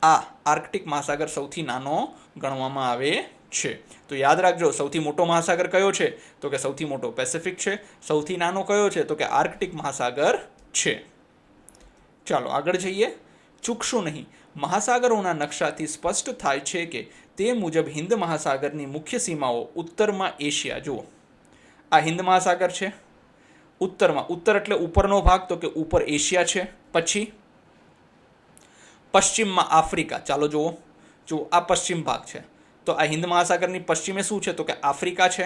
આ આર્કટિક મહાસાગર સૌથી નાનો ગણવામાં આવે છે. તો યાદ રાખજો, સૌથી મોટો મહાસાગર કયો છે? તો કે સૌથી મોટો પેસિફિક છે. સૌથી નાનો કયો છે? તો કે આર્કટિક મહાસાગર છે. ચાલો આગળ જઈએ. ચૂકશો નહીં, મહાસાગરોના નકશાથી સ્પષ્ટ થાય છે કે તે મુજબ હિન્દ મહાસાગરની મુખ્ય સીમાઓ ઉત્તરમાં એશિયા. જુઓ, આ હિન્દ મહાસાગર છે. ઉત્તરમાં, ઉત્તર એટલે ઉપરનો ભાગ, તો કે ઉપર એશિયા છે. પછી પશ્ચિમમાં આફ્રિકા. ચાલો જુઓ, આ પશ્ચિમ ભાગ છે. તો આ હિન્દ મહાસાગરની પશ્ચિમે શું છે? તો કે આફ્રિકા છે.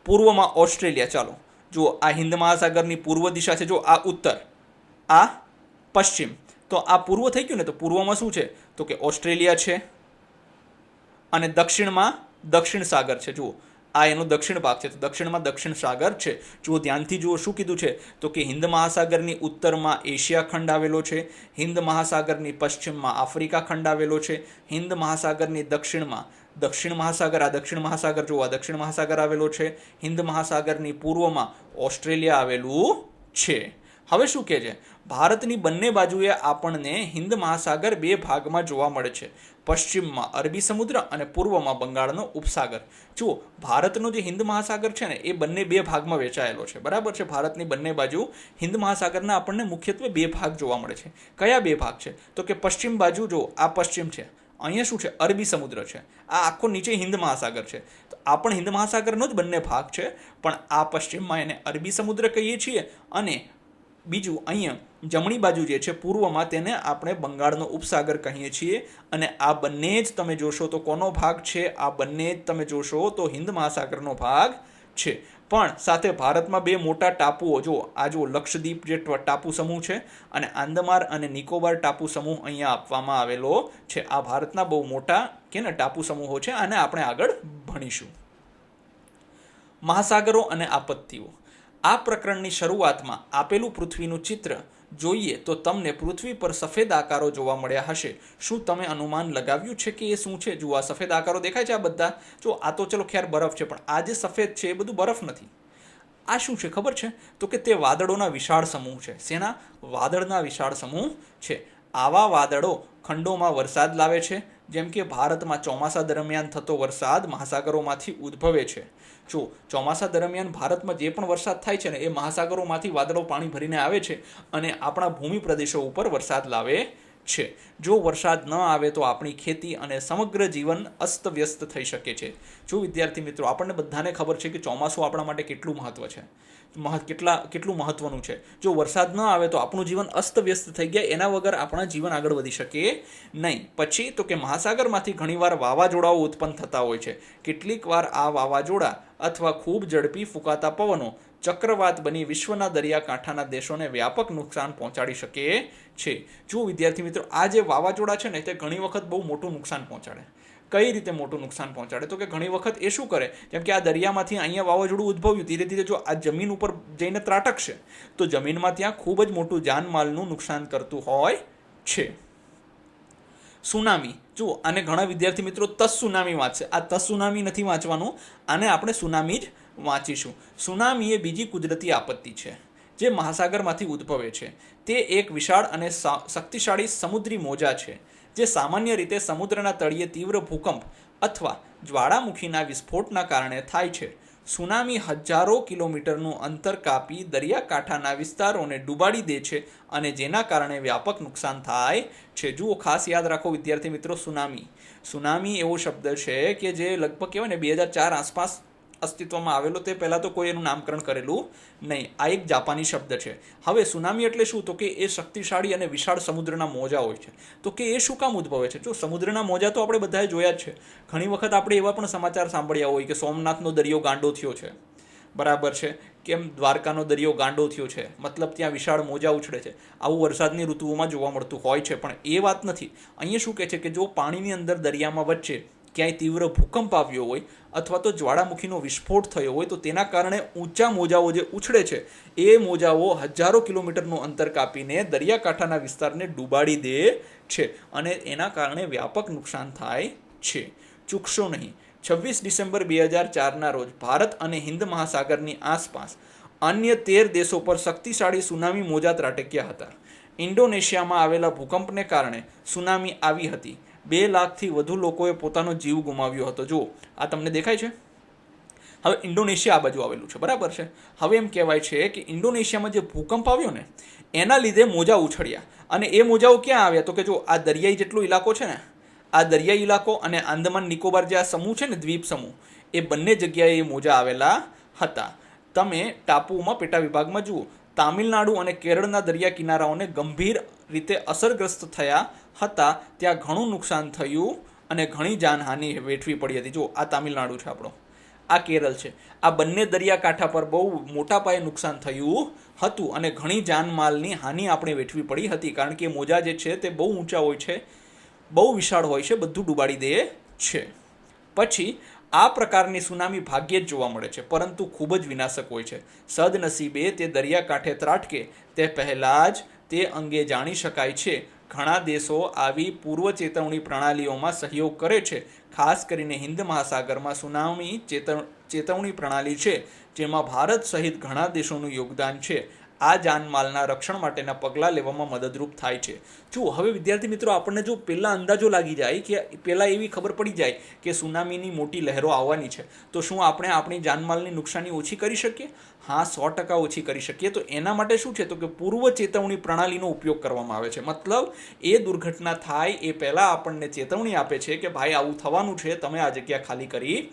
પૂર્વમાં ઓસ્ટ્રેલિયા. ચાલો જુઓ, આ હિન્દ મહાસાગરની પૂર્વ દિશા છે. જો આ ઉત્તર, આ પશ્ચિમ. તો આ પૂર્વ થઈ ગયું ને, તો પૂર્વમાં શું છે? તો કે ઓસ્ટ્રેલિયા છે અને દક્ષિણમાં દક્ષિણ સાગર છે. જુઓ, આ એનો દક્ષિણ ભાગ છે. તો દક્ષિણમાં દક્ષિણ સાગર છે. જુઓ, ધ્યાનથી જુઓ શું કીધું છે? તો કે હિન્દ મહાસાગરની ઉત્તરમાં એશિયા ખંડ આવેલો છે. હિન્દ મહાસાગરની પશ્ચિમમાં આફ્રિકા ખંડ આવેલો છે. હિન્દ મહાસાગરની દક્ષિણમાં દક્ષિણ મહાસાગર, આ દક્ષિણ મહાસાગર જુઓ, આ દક્ષિણ મહાસાગર આવેલો છે. હિન્દ મહાસાગરની પૂર્વમાં ઓસ્ટ્રેલિયા આવેલું છે. હવે શું કહે છે? ભારતની બંને બાજુએ આપણને હિન્દ મહાસાગર બે ભાગમાં જોવા મળે છે. પશ્ચિમમાં અરબી સમુદ્ર અને પૂર્વમાં બંગાળનો ઉપસાગર. જુઓ, ભારતનો જે હિન્દ મહાસાગર છે ને, એ બંને બે ભાગમાં વહેંચાયેલો છે. બરાબર છે? ભારતની બંને બાજુ હિન્દ મહાસાગરના આપણને મુખ્યત્વે બે ભાગ જોવા મળે છે. કયા બે ભાગ છે? તો કે પશ્ચિમ બાજુ જો, આ પશ્ચિમ છે, અહીંયા શું છે? અરબી સમુદ્ર છે. આ આખો નીચે હિન્દ મહાસાગર છે. તો આ પણ હિન્દ મહાસાગરનો જ બંને ભાગ છે, પણ આ પશ્ચિમમાં એને અરબી સમુદ્ર કહીએ છીએ અને બીજું અહીંયા જમણી બાજુ જે છે પૂર્વમાં, તેને આપણે બંગાળનો ઉપસાગર કહીએ છીએ. અને આ બંને જ તમે જોશો તો કોનો ભાગ છે? આ બંને જ તમે જોશો તો હિન્દ મહાસાગરનો ભાગ છે. પણ સાથે ભારતમાં બે મોટા ટાપુઓ, જો આ જો લક્ષદ્વીપ જે ટાપુ સમૂહ છે અને આંદમાન અને નિકોબાર ટાપુ સમૂહ અહીંયા આપવામાં આવેલો છે. આ ભારતના બહુ મોટા કે ને ટાપુ સમૂહો છે. આને આપણે આગળ ભણીશું. મહાસાગરો અને આપત્તિઓ. આ પ્રકરણની શરૂઆતમાં આપેલું પૃથ્વીનું ચિત્ર જોઈએ તો તમને પૃથ્વી પર સફેદ આકારો જોવા મળ્યા હશે. શું તમે અનુમાન લગાવ્યું છે કે એ શું છે? જુઓ, આ સફેદ આકારો દેખાય છે આ બધા. જો આ તો ચલો ખેર બરફ છે, પણ આ જે સફેદ છે એ બધું બરફ નથી. આ શું છે ખબર છે? તો કે તે વાદળોના વિશાળ સમૂહ છે. શેના? વાદળના વિશાળ સમૂહ છે. આવા વાદળો ખંડોમાં વરસાદ લાવે છે. જેમ કે ભારતમાં ચોમાસા દરમિયાન થતો વરસાદ મહાસાગરોમાંથી ઉદ્ભવે છે. જો ચોમાસા દરમિયાન ભારતમાં જે પણ વરસાદ થાય છે ને એ મહાસાગરોમાંથી વાદળો પાણી ભરીને આવે છે અને આપણા ભૂમિ પ્રદેશો ઉપર વરસાદ લાવે છે. જો વરસાદ ન આવે તો આપણી ખેતી અને સમગ્ર જીવન અસ્તવ્યસ્ત થઈ શકે છે. જો વિદ્યાર્થી મિત્રો, આપણને બધાને ખબર છે કે ચોમાસું આપણા માટે કેટલું મહત્વ છે, કેટલું મહત્વનું છે. જો વરસાદ ન આવે તો આપણું જીવન અસ્તવ્યસ્ત થઈ ગયા, એના વગર આપણા જીવન આગળ વધી શકે નહીં. પછી તો કે મહાસાગરમાંથી ઘણીવાર વાવાઝોડાઓ ઉત્પન્ન થતા હોય છે. કેટલીક વાર આ વાવાઝોડા અથવા ખૂબ ઝડપી ફૂંકાતા પવનો ચક્રવાત બની વિશ્વના દરિયાકાંઠાના દેશોને વ્યાપક નુકસાન પહોંચાડી શકે છે. જો વિદ્યાર્થી મિત્રો, આ જે વાવાઝોડા છે ને તે ઘણી વખત બહુ મોટું નુકસાન પહોંચાડે. કઈ રીતે મોટું નુકસાન પહોંચાડે? તો કે ઘણી વખત એ શું કરે, જેમ કે આ દરિયામાંથી અહીંયા વાવાઝોડું ઉદ્ભવ્યું, ધીરે ધીરે જો આ જમીન ઉપર જઈને ત્રાટકશે તો જમીનમાં ત્યાં ખૂબ જ મોટું જાનમાલનું નુકસાન કરતું હોય છે. સુનામી. જુઓ, આને ઘણા વિદ્યાર્થી મિત્રો તત્સુનામી વાંચશે. આ તત્સુનામી નથી વાંચવાનું, આને આપણે સુનામી જ વાંચીશું. સુનામી એ બીજી કુદરતી આપત્તિ છે જે મહાસાગરમાંથી ઉદ્ભવે છે. તે એક વિશાળ અને શક્તિશાળી સમુદ્રી મોજા છે જે સામાન્ય રીતે સમુદ્રના તળિયે તીવ્ર ભૂકંપ અથવા જ્વાળામુખીના વિસ્ફોટના કારણે થાય છે. સુનામી હજારો કિલોમીટરનું અંતર કાપી દરિયાકાંઠાના વિસ્તારોને ડૂબાડી દે છે અને જેના કારણે વ્યાપક નુકસાન થાય છે. જુઓ, ખાસ યાદ રાખો વિદ્યાર્થી મિત્રો, સુનામી એવો શબ્દ છે કે જે લગભગ કહેવાય ને 2004 આસપાસ અસ્તિત્વમાં આવેલો. તે પહેલાં તો કોઈ એનું નામકરણ કરેલું નહીં. આ એક જાપાની શબ્દ છે. હવે સુનામી એટલે શું? તો કે એ શક્તિશાળી અને વિશાળ સમુદ્રના મોજા હોય છે. તો કે એ શું કામ ઉદ્ભવે છે? જો સમુદ્રના મોજા તો આપણે બધાએ જોયા જ છે. ઘણી વખત આપણે એવા પણ સમાચાર સાંભળ્યા હોય કે સોમનાથનો દરિયો ગાંડો થયો છે, બરાબર છે, કેમ દ્વારકાનો દરિયો ગાંડો થયો છે, મતલબ ત્યાં વિશાળ મોજા ઉછળે છે. આવું વરસાદની ઋતુઓમાં જોવા મળતું હોય છે. પણ એ વાત નથી. અહીંયા શું કહે છે કે જો પાણીની અંદર દરિયામાં વચ્ચે ક્યાંય તીવ્ર ભૂકંપ આવ્યો હોય અથવા તો જ્વાળામુખીનો વિસ્ફોટ થયો હોય તો તેના કારણે ઊંચા મોજાઓ જે ઉછળે છે એ મોજાઓ હજારો કિલોમીટરનું અંતર કાપીને દરિયાકાંઠાના વિસ્તારને ડૂબાડી દે છે અને એના કારણે વ્યાપક નુકસાન થાય છે. ચૂકશો નહીં. 26 ડિસેમ્બર 2004ના રોજ ભારત અને હિન્દ મહાસાગરની આસપાસ અન્ય 13 દેશો પર શક્તિશાળી સુનામી મોજા ત્રાટક્યા હતા. ઇન્ડોનેશિયામાં આવેલા ભૂકંપને કારણે સુનામી આવી હતી. 2 લાખથી વધુ લોકોએ પોતાનો જીવ ગુમાવ્યો હતો. જુઓ, આ તમને દેખાય છે? હવે ઇન્ડોનેશિયા આ બાજુ આવેલું છે, બરાબર છે. હવે એમ કહેવાય છે કે ઇન્ડોનેશિયામાં જે ભૂકંપ આવ્યો ને એના લીધે મોજા ઉછળ્યા. અને એ મોજાઓ ક્યાં આવ્યા? તો કે જો આ દરિયાઈ જેટલો ઇલાકો છે ને, આ દરિયાઈ ઇલાકો અને આંદામાન નિકોબાર જે આ સમૂહ છે ને, દ્વીપ સમૂહ, એ બંને જગ્યાએ એ મોજા આવેલા હતા. તમે ટાપુઓમાં પેટા વિભાગમાં જુઓ, તામિલનાડુ અને કેરળના દરિયા કિનારાઓને ગંભીર રીતે અસરગ્રસ્ત થયા હતા. ત્યાં ઘણું નુકસાન થયું અને ઘણી જાનહાનિ વેઠવી પડી હતી. જો આ તામિલનાડુ છે આપણો, આ કેરળ છે. આ બંને દરિયાકાંઠા પર બહુ મોટા પાયે નુકસાન થયું હતું અને ઘણી જાનમાલની હાનિ આપણે વેઠવી પડી હતી. કારણ કે મોજા જે છે તે બહુ ઊંચા હોય છે, બહુ વિશાળ હોય છે, બધું ડૂબાડી દે છે. પછી આ પ્રકારની સુનામી ભાગ્યે જ જોવા મળે છે, પરંતુ ખૂબ જ વિનાશક હોય છે. સદનસીબે તે દરિયાકાંઠે ત્રાટકે તે પહેલાં જ તે અંગે જાણી શકાય છે. ઘણા દેશો આવી પૂર્વ ચેતવણી પ્રણાલીઓમાં સહયોગ કરે છે. ખાસ કરીને હિન્દ મહાસાગરમાં સુનામી ચેતવણી પ્રણાલી છે જેમાં ભારત સહિત ઘણા દેશોનું યોગદાન છે. આ જાનમાલના રક્ષણ માટેના પગલાં લેવામાં મદદરૂપ થાય છે. જુઓ, હવે વિદ્યાર્થી મિત્રો, આપણને જો પહેલાં અંદાજો લાગી જાય કે પહેલાં એવી ખબર પડી જાય કે સુનામીની મોટી લહેરો આવવાની છે, તો શું આપણે આપણી જાનમાલની નુકસાની ઓછી કરી શકીએ? હા, 100% ઓછી કરી શકીએ. તો એના માટે શું છે? તો કે પૂર્વ ચેતવણી પ્રણાલીનો ઉપયોગ કરવામાં આવે છે. મતલબ એ દુર્ઘટના થાય એ પહેલાં આપણને ચેતવણી આપે છે કે ભાઈ આવું થવાનું છે, તમે આ જગ્યા ખાલી કરી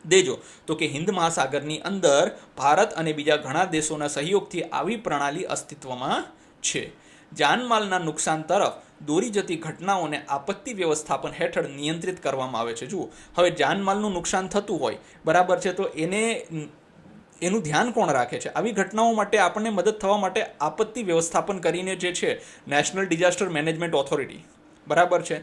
દેજો. તો કે હિન્દ મહાસાગરની અંદર ભારત અને બીજા ઘણા દેશોના સહયોગથી આવી પ્રણાલી અસ્તિત્વમાં છે. જાનમાલના નુકસાન તરફ દોરી જતી ઘટનાઓને આપત્તિ વ્યવસ્થાપન હેઠળ નિયંત્રિત કરવામાં આવે છે. જુઓ, હવે જાનમાલનું નુકસાન થતું હોય, બરાબર છે, તો એનું ધ્યાન કોણ રાખે છે? આવી ઘટનાઓ માટે આપણને મદદ થવા માટે આપત્તિ વ્યવસ્થાપન કરીને જે છે નેશનલ ડિઝાસ્ટર મેનેજમેન્ટ ઓથોરિટી, બરાબર છે,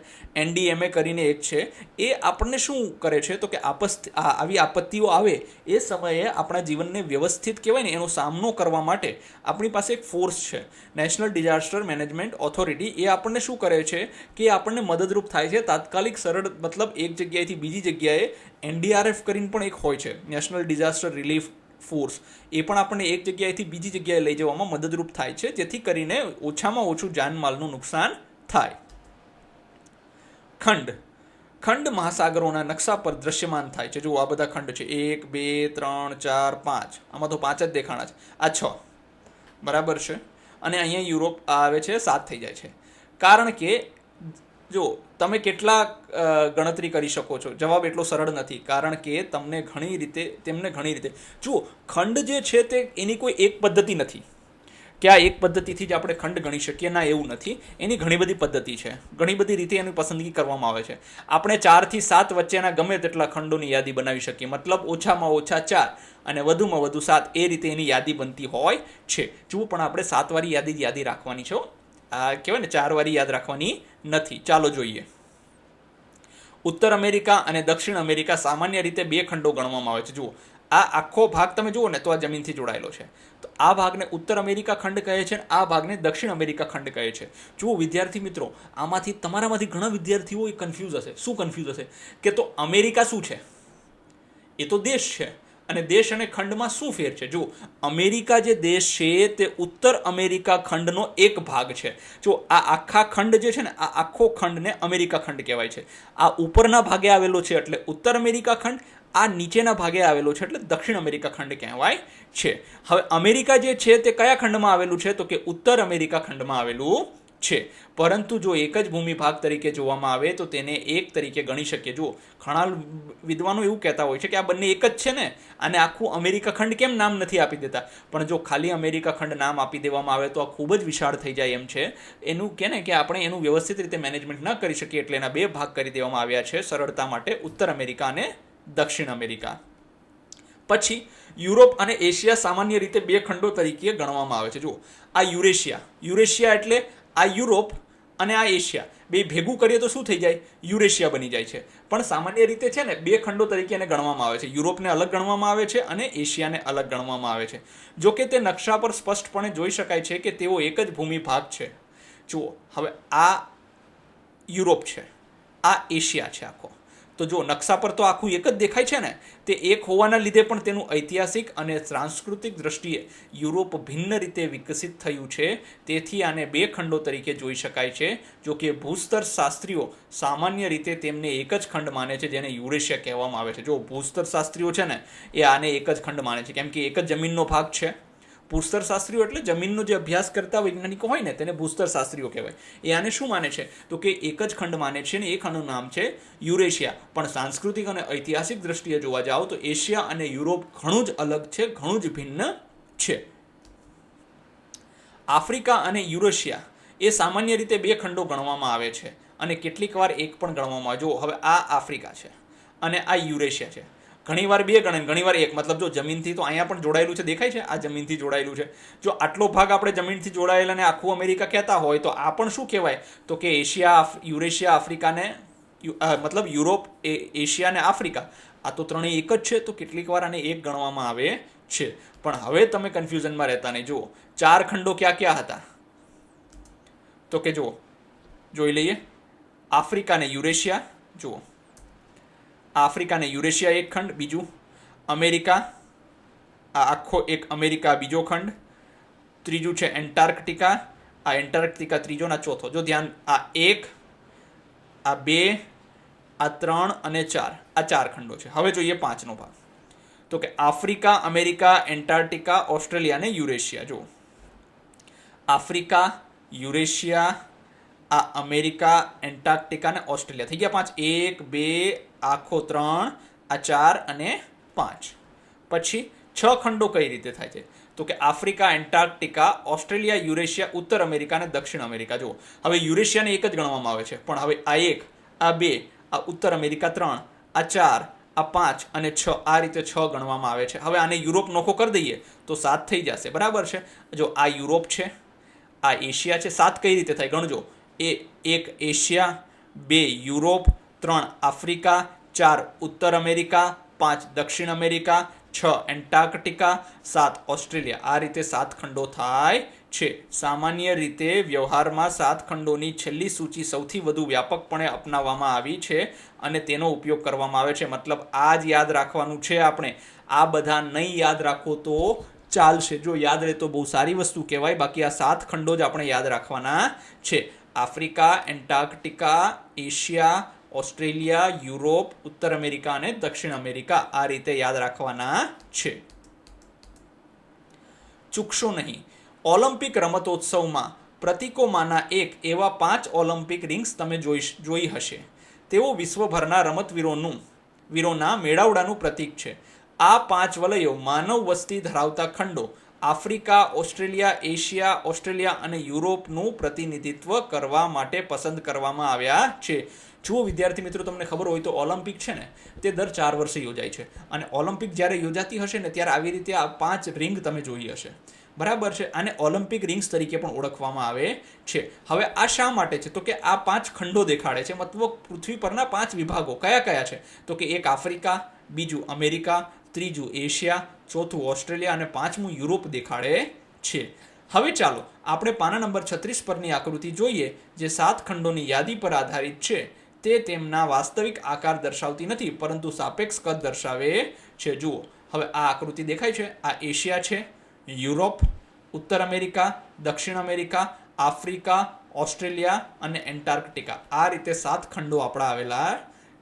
NDMA કરીને એક છે, એ આપણને શું કરે છે? તો કે આવી આપત્તિઓ આવે એ સમયે આપણા જીવનને વ્યવસ્થિત કહેવાય ને એનો સામનો કરવા માટે આપણી પાસે એક ફોર્સ છે, નેશનલ ડિઝાસ્ટર મેનેજમેન્ટ ઓથોરિટી. એ આપણને શું કરે છે કે આપણને મદદરૂપ થાય છે તાત્કાલિક સરળ, મતલબ એક જગ્યાએથી બીજી જગ્યાએ NDRF કરીને પણ એક હોય છે, નેશનલ ડિઝાસ્ટર રિલીફ ફોર્સ એ પણ આપણને એક જગ્યાએથી બીજી જગ્યાએ લઈ જવામાં મદદરૂપ થાય છે, જેથી કરીને ઓછામાં ઓછું જાનમાલનું નુકસાન થાય. ખંડ ખંડ મહાસાગરોના નકશા પર દ્રશ્યમાન થાય છે. જુઓ આ બધા ખંડ છે, 1 2 3 4 5, આમાં તો 5 જ દેખાણા છે, આ 6 બરાબર છે. અને અહીંયા યુરોપ આવે છે, 7 થઈ જાય છે. કારણ કે જો તમે કેટલા ગણતરી કરી શકો છો, જવાબ એટલો સરળ નથી, કારણ કે તેમને ઘણી રીતે જુઓ, ખંડ જે છે તે એની કોઈ એક પદ્ધતિ નથી કે આ એક પદ્ધતિથી જ આપણે ખંડ ગણી શકીએ, ના એવું નથી. એની ઘણી બધી પદ્ધતિ છે, ઘણી બધી રીતે એની પસંદગી કરવામાં આવે છે. આપણે 4 થી 7 વચ્ચેના ગમે તેટલા ખંડોની યાદી બનાવી શકીએ, મતલબ ઓછામાં ઓછા 4 અને વધુમાં વધુ 7, એ રીતે એની યાદી બનતી હોય છે. જુઓ, પણ આપણે 7 વાળી યાદી રાખવાની છે, આ કહેવાય ને 4 વાળી યાદ રાખવાની નથી. ચાલો જોઈએ. ઉત્તર અમેરિકા અને દક્ષિણ અમેરિકા સામાન્ય રીતે 2 ખંડો ગણવામાં આવે છે. જુઓ, આ આખો ભાગ તમે જુઓ ને તો આ જમીનથી જોડાયેલો છે, તો આ ભાગને ઉત્તર અમેરિકા ખંડ કહે છે, આ ભાગને દક્ષિણ અમેરિકા ખંડ કહે છે. જુઓ વિદ્યાર્થી મિત્રો, તમારામાંથી ઘણા વિદ્યાર્થીઓ કન્ફ્યુઝ હશે. શું કન્ફ્યુઝ હશે? કે તો અમેરિકા શું છે? એ તો દેશ છે, અને દેશ અને ખંડમાં શું ફેર છે? જુઓ, અમેરિકા જે દેશ છે તે ઉત્તર અમેરિકા ખંડનો એક ભાગ છે. જો આ આખા ખંડ જે છે ને, આ આખો ખંડને અમેરિકા ખંડ કહેવાય છે. આ ઉપરના ભાગે આવેલો છે એટલે ઉત્તર અમેરિકા ખંડ, આ નીચેના ભાગે આવેલો છે એટલે દક્ષિણ અમેરિકા ખંડ કહેવાય છે. હવે અમેરિકા જે છે તે કયા ખંડમાં આવેલું છે? તો કે ઉત્તર અમેરિકા ખંડમાં આવેલું છે. પરંતુ જો એક જ ભૂમિભાગ તરીકે જોવામાં આવે તો તેને એક તરીકે ગણી શકીએ. જુઓ, ઘણા વિદ્વાનો એવું કહેતા હોય છે કે આ બંને એક જ છે ને, અને આખું અમેરિકા ખંડ કેમ નામ નથી આપી દેતા? પણ જો ખાલી અમેરિકા ખંડ નામ આપી દેવામાં આવે તો આ ખૂબ જ વિશાળ થઈ જાય એમ છે. એનું કે ને કે આપણે એનું વ્યવસ્થિત રીતે મેનેજમેન્ટ ન કરી શકીએ, એટલે એના 2 ભાગ કરી દેવામાં આવ્યા છે સરળતા માટે, ઉત્તર અમેરિકા અને દક્ષિણ અમેરિકા. પછી યુરોપ અને એશિયા સામાન્ય રીતે 2 ખંડો તરીકે ગણવામાં આવે છે. જુઓ, આ યુરેશિયા એટલે આ યુરોપ અને આ એશિયા બે ભેગું કરીએ તો શું થઈ જાય? યુરેશિયા બની જાય છે. પણ સામાન્ય રીતે છે ને 2 ખંડો તરીકે એને ગણવામાં આવે છે. યુરોપને અલગ ગણવામાં આવે છે અને એશિયાને અલગ ગણવામાં આવે છે. જો કે તે નકશા પર સ્પષ્ટપણે જોઈ શકાય છે કે તેઓ એક જ ભૂમિભાગ છે. જુઓ, હવે આ યુરોપ છે, આ એશિયા છે આખો. તો જો નકશા પર તો આખું એક જ દેખાય છે ને, તે એક હોવાના લીધે પણ તેનું ઐતિહાસિક અને સાંસ્કૃતિક દ્રષ્ટિએ યુરોપ ભિન્ન રીતે વિકસિત થયું છે. તેથી આને 2 ખંડો તરીકે જોઈ શકાય છે. જો કે ભૂસ્તર શાસ્ત્રીઓ સામાન્ય રીતે તેમને એક જ ખંડ માને છે, જેને યુરેશિયા કહેવામાં આવે છે. જો ભૂસ્તર શાસ્ત્રીઓ છે ને, એ આને એક જ ખંડ માને છે, કેમ કે એક જ જમીનનો ભાગ છે. ભૂસ્તર શાસ્ત્રીઓ એટલે જમીનનો જે અભ્યાસ કરતા વૈજ્ઞાનિકો હોય ને, તેને ભૂસ્તર શાસ્ત્રીઓ કહેવાય. એ આને શું માને છે? તો કે એક જ ખંડ માને છે, ને એ ખંડનું નામ છે યુરેશિયા. પણ સાંસ્કૃતિક અને ઐતિહાસિક દ્રષ્ટિએ જોવા જાઓ તો એશિયા અને યુરોપ ઘણું જ અલગ છે, ઘણું જ ભિન્ન છે. આફ્રિકા અને યુરેશિયા એ સામાન્ય રીતે 2 ખંડો ગણવામાં આવે છે, અને કેટલીક વાર એક પણ ગણવામાં આવે. જો હવે આ આફ્રિકા છે અને આ યુરેશિયા છે. ઘણીવાર 2 ગણે, ઘણીવાર 1. મતલબ જો જમીનથી તો અહીંયા પણ જોડાયેલું છે, દેખાય છે, આ જમીનથી જોડાયેલું છે. જો આટલો ભાગ આપણે જમીનથી જોડાયેલા અને આખું અમેરિકા કહેતા હોય તો આ પણ શું કહેવાય? તો કે યુરેશિયા, આફ્રિકાને મતલબ યુરોપ, એશિયા અને આફ્રિકા, આ તો ત્રણેય એક જ છે. તો કેટલીક વાર આને 1 ગણવામાં આવે છે. પણ હવે તમે કન્ફ્યુઝનમાં રહેતા નહીં. જુઓ, 4 ખંડો ક્યાં ક્યાં હતા? તો કે જુઓ, જોઈ લઈએ. આફ્રિકા અને યુરેશિયા. જુઓ, આફ્રિકા અને યુરેશિયા એક ખંડ. બીજું અમેરિકા, આ આખો એક અમેરિકા બીજો ખંડ. ત્રીજું છે એન્ટાર્કટિકા, આ એન્ટાર્કટિકા ત્રીજો ના ચોથો. જો ધ્યાન, આ 1, આ 2, આ 3 અને 4, આ 4 ખંડો છે. હવે જોઈએ 5નો ભાગ. તો કે આફ્રિકા, અમેરિકા, એન્ટાર્કટિકા, ઓસ્ટ્રેલિયા અને યુરેશિયા. જુઓ, આફ્રિકા, યુરેશિયા, આ અમેરિકા, એન્ટાર્કટિકા અને ઓસ્ટ્રેલિયા થઈ ગયા 5. 1 2 આખો 3, આ 4 અને 5. પછી 6 ખંડો કઈ રીતે થાય છે? તો કે આફ્રિકા, એન્ટાર્કટિકા, ઓસ્ટ્રેલિયા, યુરેશિયા, ઉત્તર અમેરિકા અને દક્ષિણ અમેરિકા. જુઓ, હવે યુરેશિયાને એક જ ગણવામાં આવે છે, પણ હવે આ 1, આ 2, આ ઉત્તર અમેરિકા 3, આ 4, આ 5 અને 6, આ રીતે 6 ગણવામાં આવે છે. હવે આને યુરોપ નોખો કરી દઈએ તો 7 થઈ જશે. બરાબર છે? જો આ યુરોપ છે, આ એશિયા છે. 7 કઈ રીતે થાય? ગણજો. 1 એશિયા, 2 યુરોપ, 3 આફ્રિકા, 4 ઉત્તર અમેરિકા, 5 દક્ષિણ અમેરિકા, 6 એન્ટાર્કટિકા, 7 ઓસ્ટ્રેલિયા. આ રીતે 7 ખંડો થાય છે. સામાન્ય રીતે વ્યવહારમાં 7 ખંડોની છેલ્લી સૂચિ સૌથી વધુ વ્યાપકપણે અપનાવવામાં આવી છે અને તેનો ઉપયોગ કરવામાં આવે છે. મતલબ આ જ યાદ રાખવાનું છે આપણે, આ બધા નહીં યાદ રાખો તો ચાલશે. જો યાદ રહે તો બહુ સારી વસ્તુ કહેવાય. બાકી આ 7 ખંડો જ આપણે યાદ રાખવાના છે: Africa, Antarctica, Asia, Australia, Europe, ઉત્તર અમેરિકા અને દક્ષિણ અમેરિકા. આ રીતે યાદ રાખવાના છે. ચૂકશો નહીં. ઓલિમ્પિક રમતોત્સવમાં પ્રતીકોમાંના એક એવા 5 ઓલિમ્પિક રિંગ્સ તમે જોઈ હશે. તેઓ વિશ્વભરના વીરોના મેળાવડાનું પ્રતીક છે. આ 5 વલયો માનવ વસ્તી ધરાવતા ખંડો આફ્રિકા, ઓસ્ટ્રેલિયા, એશિયા, ઓસ્ટ્રેલિયા અને યુરોપનું પ્રતિનિધિત્વ કરવા માટે પસંદ કરવામાં આવ્યા છે. જુઓ વિદ્યાર્થી મિત્રો, તમને ખબર હોય તો ઓલિમ્પિક છે ને તે દર 4 વર્ષે યોજાય છે. અને ઓલિમ્પિક જ્યારે યોજાતી હશે ને ત્યારે આવી રીતે આ 5 રિંગ તમે જોઈ હશે. બરાબર છે. આને ઓલિમ્પિક રિંગ્સ તરીકે પણ ઓળખવામાં આવે છે. હવે આ શા માટે છે? તો કે આ 5 ખંડો દેખાડે છે. મતલબ પૃથ્વી પરના 5 વિભાગો કયા કયા છે? તો કે એક આફ્રિકા, બીજું અમેરિકા, ત્રીજું એશિયા, ચોથું ઓસ્ટ્રેલિયા અને પાંચમું યુરોપ દેખાડે છે. હવે ચાલો આપણે પાના નંબર 36 પરની આકૃતિ જોઈએ, જે 7 ખંડોની યાદી પર આધારિત છે. તે તેમના વાસ્તવિક આકાર દર્શાવતી નથી, પરંતુ સાપેક્ષ કદ દર્શાવે છે. જુઓ હવે આ આકૃતિ દેખાય છે. આ એશિયા છે, યુરોપ, ઉત્તર અમેરિકા, દક્ષિણ અમેરિકા, આફ્રિકા, ઓસ્ટ્રેલિયા અને એન્ટાર્કટિકા. આ રીતે 7 ખંડો આપણા આવેલા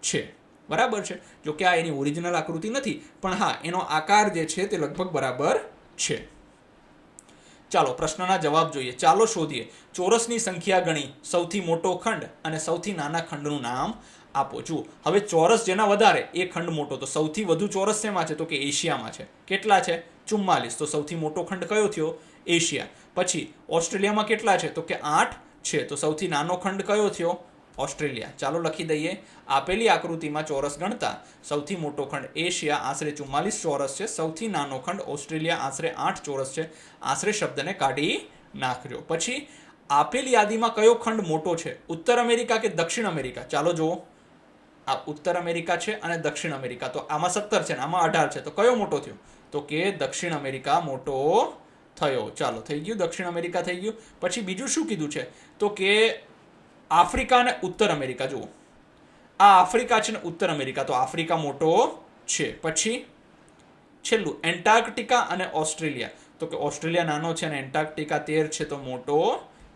છે. બરાબર છે. જો કે આ એની ઓરિજિનલ આકૃતિ નથી, પણ હા એનો આકાર જે છે તે લગભગ બરાબર છે. ચાલો પ્રશ્નના જવાબ જોઈએ. ચાલો શોધીએ. ચોરસની સંખ્યા ગણી સૌથી મોટો ખંડ અને સૌથી નાના ખંડનું નામ આપો. જુઓ હવે ચોરસ જેના વધારે એ ખંડ મોટો. તો સૌથી વધુ ચોરસ શેમાં છે? તો કે એશિયામાં છે. કેટલા છે? 44. તો સૌથી મોટો ખંડ કયો થયો? એશિયા. પછી ઓસ્ટ્રેલિયામાં કેટલા છે? તો કે 8 છે. તો સૌથી નાનો ખંડ કયો થયો? ઓસ્ટ્રેલિયા. ચાલો લખી દઈએ. આપેલી આકૃતિમાં ચોરસ ગણતા સૌથી મોટો ખંડ એશિયા આશરે 44 ચોરસ છે. સૌથી નાનો ખંડ ઓસ્ટ્રેલિયા આશરે 8 ચોરસ છે. આશરે શબ્દને કાઢી નાખજો. પછી આપેલી યાદીમાં કયો ખંડ મોટો છે? ઉત્તર અમેરિકા કે દક્ષિણ અમેરિકા? ચાલો જુઓ. આ ઉત્તર અમેરિકા છે અને દક્ષિણ અમેરિકા. તો આમાં 17 છે ને આમાં 18 છે. તો કયો મોટો થયો? તો કે દક્ષિણ અમેરિકા મોટો થયો. ચાલો થઈ ગયું, દક્ષિણ અમેરિકા થઈ ગયું. પછી બીજું શું કીધું છે? તો કે આફ્રિકા અને ઉત્તર અમેરિકા. જુઓ આ આફ્રિકા છે ને ઉત્તર અમેરિકા. તો આફ્રિકા મોટો છે. પછી છેલ્લું એન્ટાર્કટિકા અને ઓસ્ટ્રેલિયા. તો કે ઓસ્ટ્રેલિયા નાનો છે અને એન્ટાર્કટિકા 13 છે તો મોટો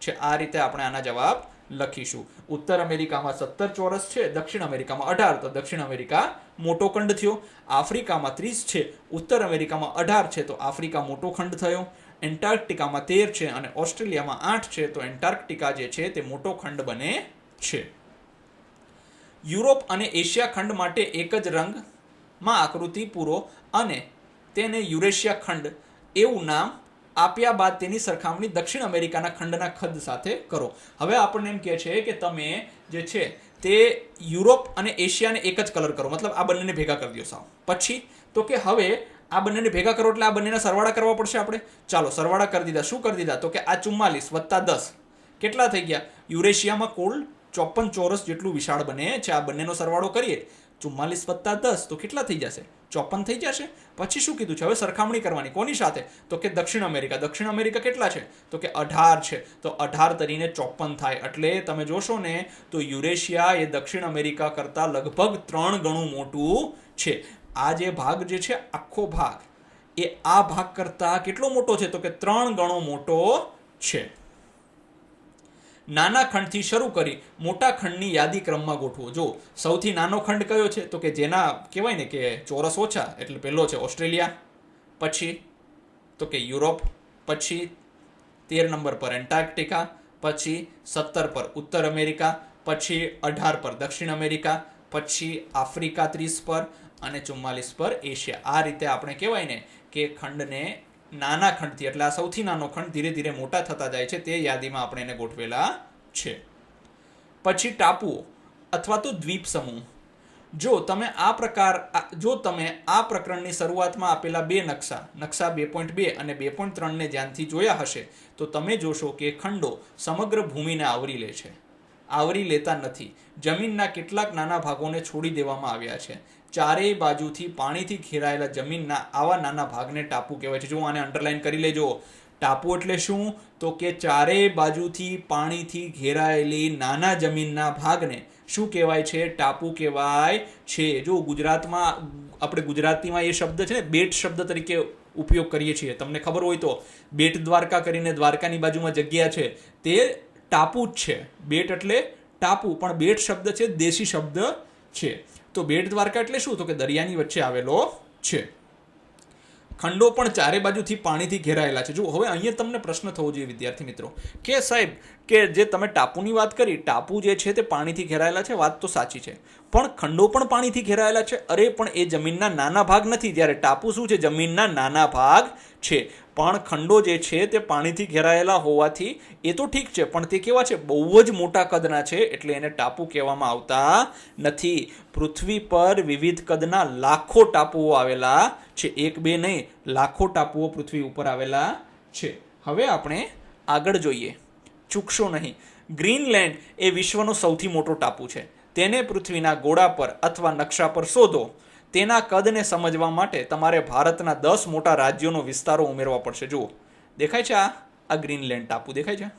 છે. આ રીતે આપણે આના જવાબ લખીશું. ઉત્તર અમેરિકામાં 17 ચોરસ છે, દક્ષિણ અમેરિકામાં 18. તો દક્ષિણ અમેરિકા મોટો ખંડ થયો. આફ્રિકામાં 30 છે, ઉત્તર અમેરિકામાં 18 છે. તો આફ્રિકા મોટો ખંડ થયો. એન્ટાર્કટિકામાં 13 છે અને ઓસ્ટ્રેલિયામાં 8 છે. તો એન્ટાર્કટિકા જે છે તે મોટો ખંડ બને છે. યુરોપ અને એશિયા ખંડ માટે એક જ રંગમાં આકૃતિ પૂરો અને તેને યુરેશિયા ખંડ એવું નામ આપ્યા બાદ તેની સરખામણી દક્ષિણ અમેરિકાના ખંડના ખંડ સાથે કરો. હવે આપણને એમ કહે છે કે તમે જે છે તે યુરોપ અને એશિયાને એક જ કલર કરો. મતલબ આ બંનેને ભેગા કરી દો સાવ. પછી તો કે હવે આ બંનેને ભેગા કરો એટલે આ બંનેના સરવાળા કરવા પડશે આપણે. ચાલો સરવાળા કરી દીધા. શું કરી દીધા? તો કે આ 44 વત્તા 10 કેટલા થઈ ગયા? યુરેશિયામાં કુલ 54 ચોરસ જેટલું વિશાળ બને છે. આ બંનેનો સરવાળો કરીએ 44 વત્તા 10 તો કેટલા થઈ જશે? 54 થઈ જશે. પછી શું કીધું છે? હવે સરખામણી કરવાની. કોની સાથે? તો કે દક્ષિણ અમેરિકા. દક્ષિણ અમેરિકા કેટલા છે? તો કે 18 છે. તો 18 તરીને 54 થાય. એટલે તમે જોશો ને તો યુરેશિયા એ દક્ષિણ અમેરિકા કરતાં લગભગ 3 ગણું મોટું છે. આ જે ભાગ જે છે આખો ભાગ એ આ ભાગ કરતાં કેટલો મોટો છે? તો કે 3 ગણો મોટો છે. નાના ખંડથી શરૂ કરી મોટા ખંડની યાદી ક્રમમાં ગોઠવો. જો સૌથી નાનો ખંડ કયો છે? તો કે જેના કહેવાય ને કે ચોરસ ઓછા, એટલે પહેલો છે ઓસ્ટ્રેલિયા, પછી તો કે યુરોપ, પછી 13 નંબર પર એન્ટાર્કટિકા, પછી 17 પર ઉત્તર અમેરિકા, પછી 18 પર દક્ષિણ અમેરિકા, પછી આફ્રિકા 30 પર અને 44 પર એશિયા. આ રીતે આપણે કહેવાય ને કે ખંડને નાના ખંડથી, એટલે આ સૌથી નાનો ખંડ ધીરે ધીરે મોટા થતા જાય છે તે યાદીમાં આપણે એને ગોઠવેલા છે. પછી ટાપુઓ અથવા તો દ્વીપ સમૂહ. જો તમે આ પ્રકરણની શરૂઆતમાં આપેલા બે નકશા 2.2 અને 2.3 ધ્યાનથી જોયા હશે તો તમે જોશો કે ખંડો સમગ્ર ભૂમિને આવરી લે છે. આવરી લેતા નથી. જમીનના કેટલાક નાના ભાગોને છોડી દેવામાં આવ્યા છે. ચારેય બાજુથી પાણીથી ઘેરાયેલા જમીનના આવા નાના ભાગને ટાપુ કહેવાય છે. જો આને અંડરલાઈન કરી લેજો. ટાપુ એટલે શું? તો કે ચારેય બાજુથી પાણીથી ઘેરાયેલી નાના જમીનના ભાગને શું કહેવાય છે? ટાપુ કહેવાય છે. જો ગુજરાતમાં આપણે ગુજરાતીમાં એ શબ્દ છે ને બેટ શબ્દ તરીકે ઉપયોગ કરીએ છીએ. તમને ખબર હોય તો બેટ દ્વારકા કરીને દ્વારકાની બાજુમાં જગ્યા છે તે ટાપુ જ છે. બેટ એટલે ટાપુ, પણ બેટ શબ્દ છે દેશી શબ્દ છે. તો બેટ દ્વારકા એટલે શું? તો કે દરિયાની વચ્ચે આવેલો છે. ખંડો પણ ચારે બાજુથી પાણીથી ઘેરાયેલા છે. જો હવે અહીંયા તમને પ્રશ્ન થવો જોઈએ વિદ્યાર્થી મિત્રો કે સાહેબ કે જે તમે ટાપુની વાત કરી, ટાપુ જે છે તે પાણીથી ઘેરાયેલા છે, વાત તો સાચી છે, પણ ખંડો પણ પાણીથી ઘેરાયેલા છે. અરે પણ એ જમીનના નાના ભાગ નથી. જ્યારે ટાપુ શું છે? જમીનના નાના ભાગ છે. પણ ખંડો જે છે તે પાણીથી ઘેરાયેલા હોવાથી એ તો ઠીક છે, પણ તે કેવા છે? બહુ જ મોટા કદના છે, એટલે એને ટાપુ કહેવામાં આવતા નથી. પૃથ્વી પર વિવિધ કદના લાખો ટાપુઓ આવેલા છે. એક બે નહીં, લાખો ટાપુઓ પૃથ્વી ઉપર આવેલા છે. હવે આપણે આગળ જોઈએ, ચૂકશો નહીં. ગ્રીનલેન્ડ એ વિશ્વનો સૌથી મોટો ટાપુ છે. તેને પૃથ્વીના ગોળા પર અથવા નકશા પર શોધો. તેના કદને સમજવા માટે તમારે ભારતના 10 મોટા રાજ્યોનો વિસ્તારો ઉમેરવા પડશે. જુઓ, દેખાય છે આ ગ્રીનલેન્ડ ટાપુ દેખાય છે.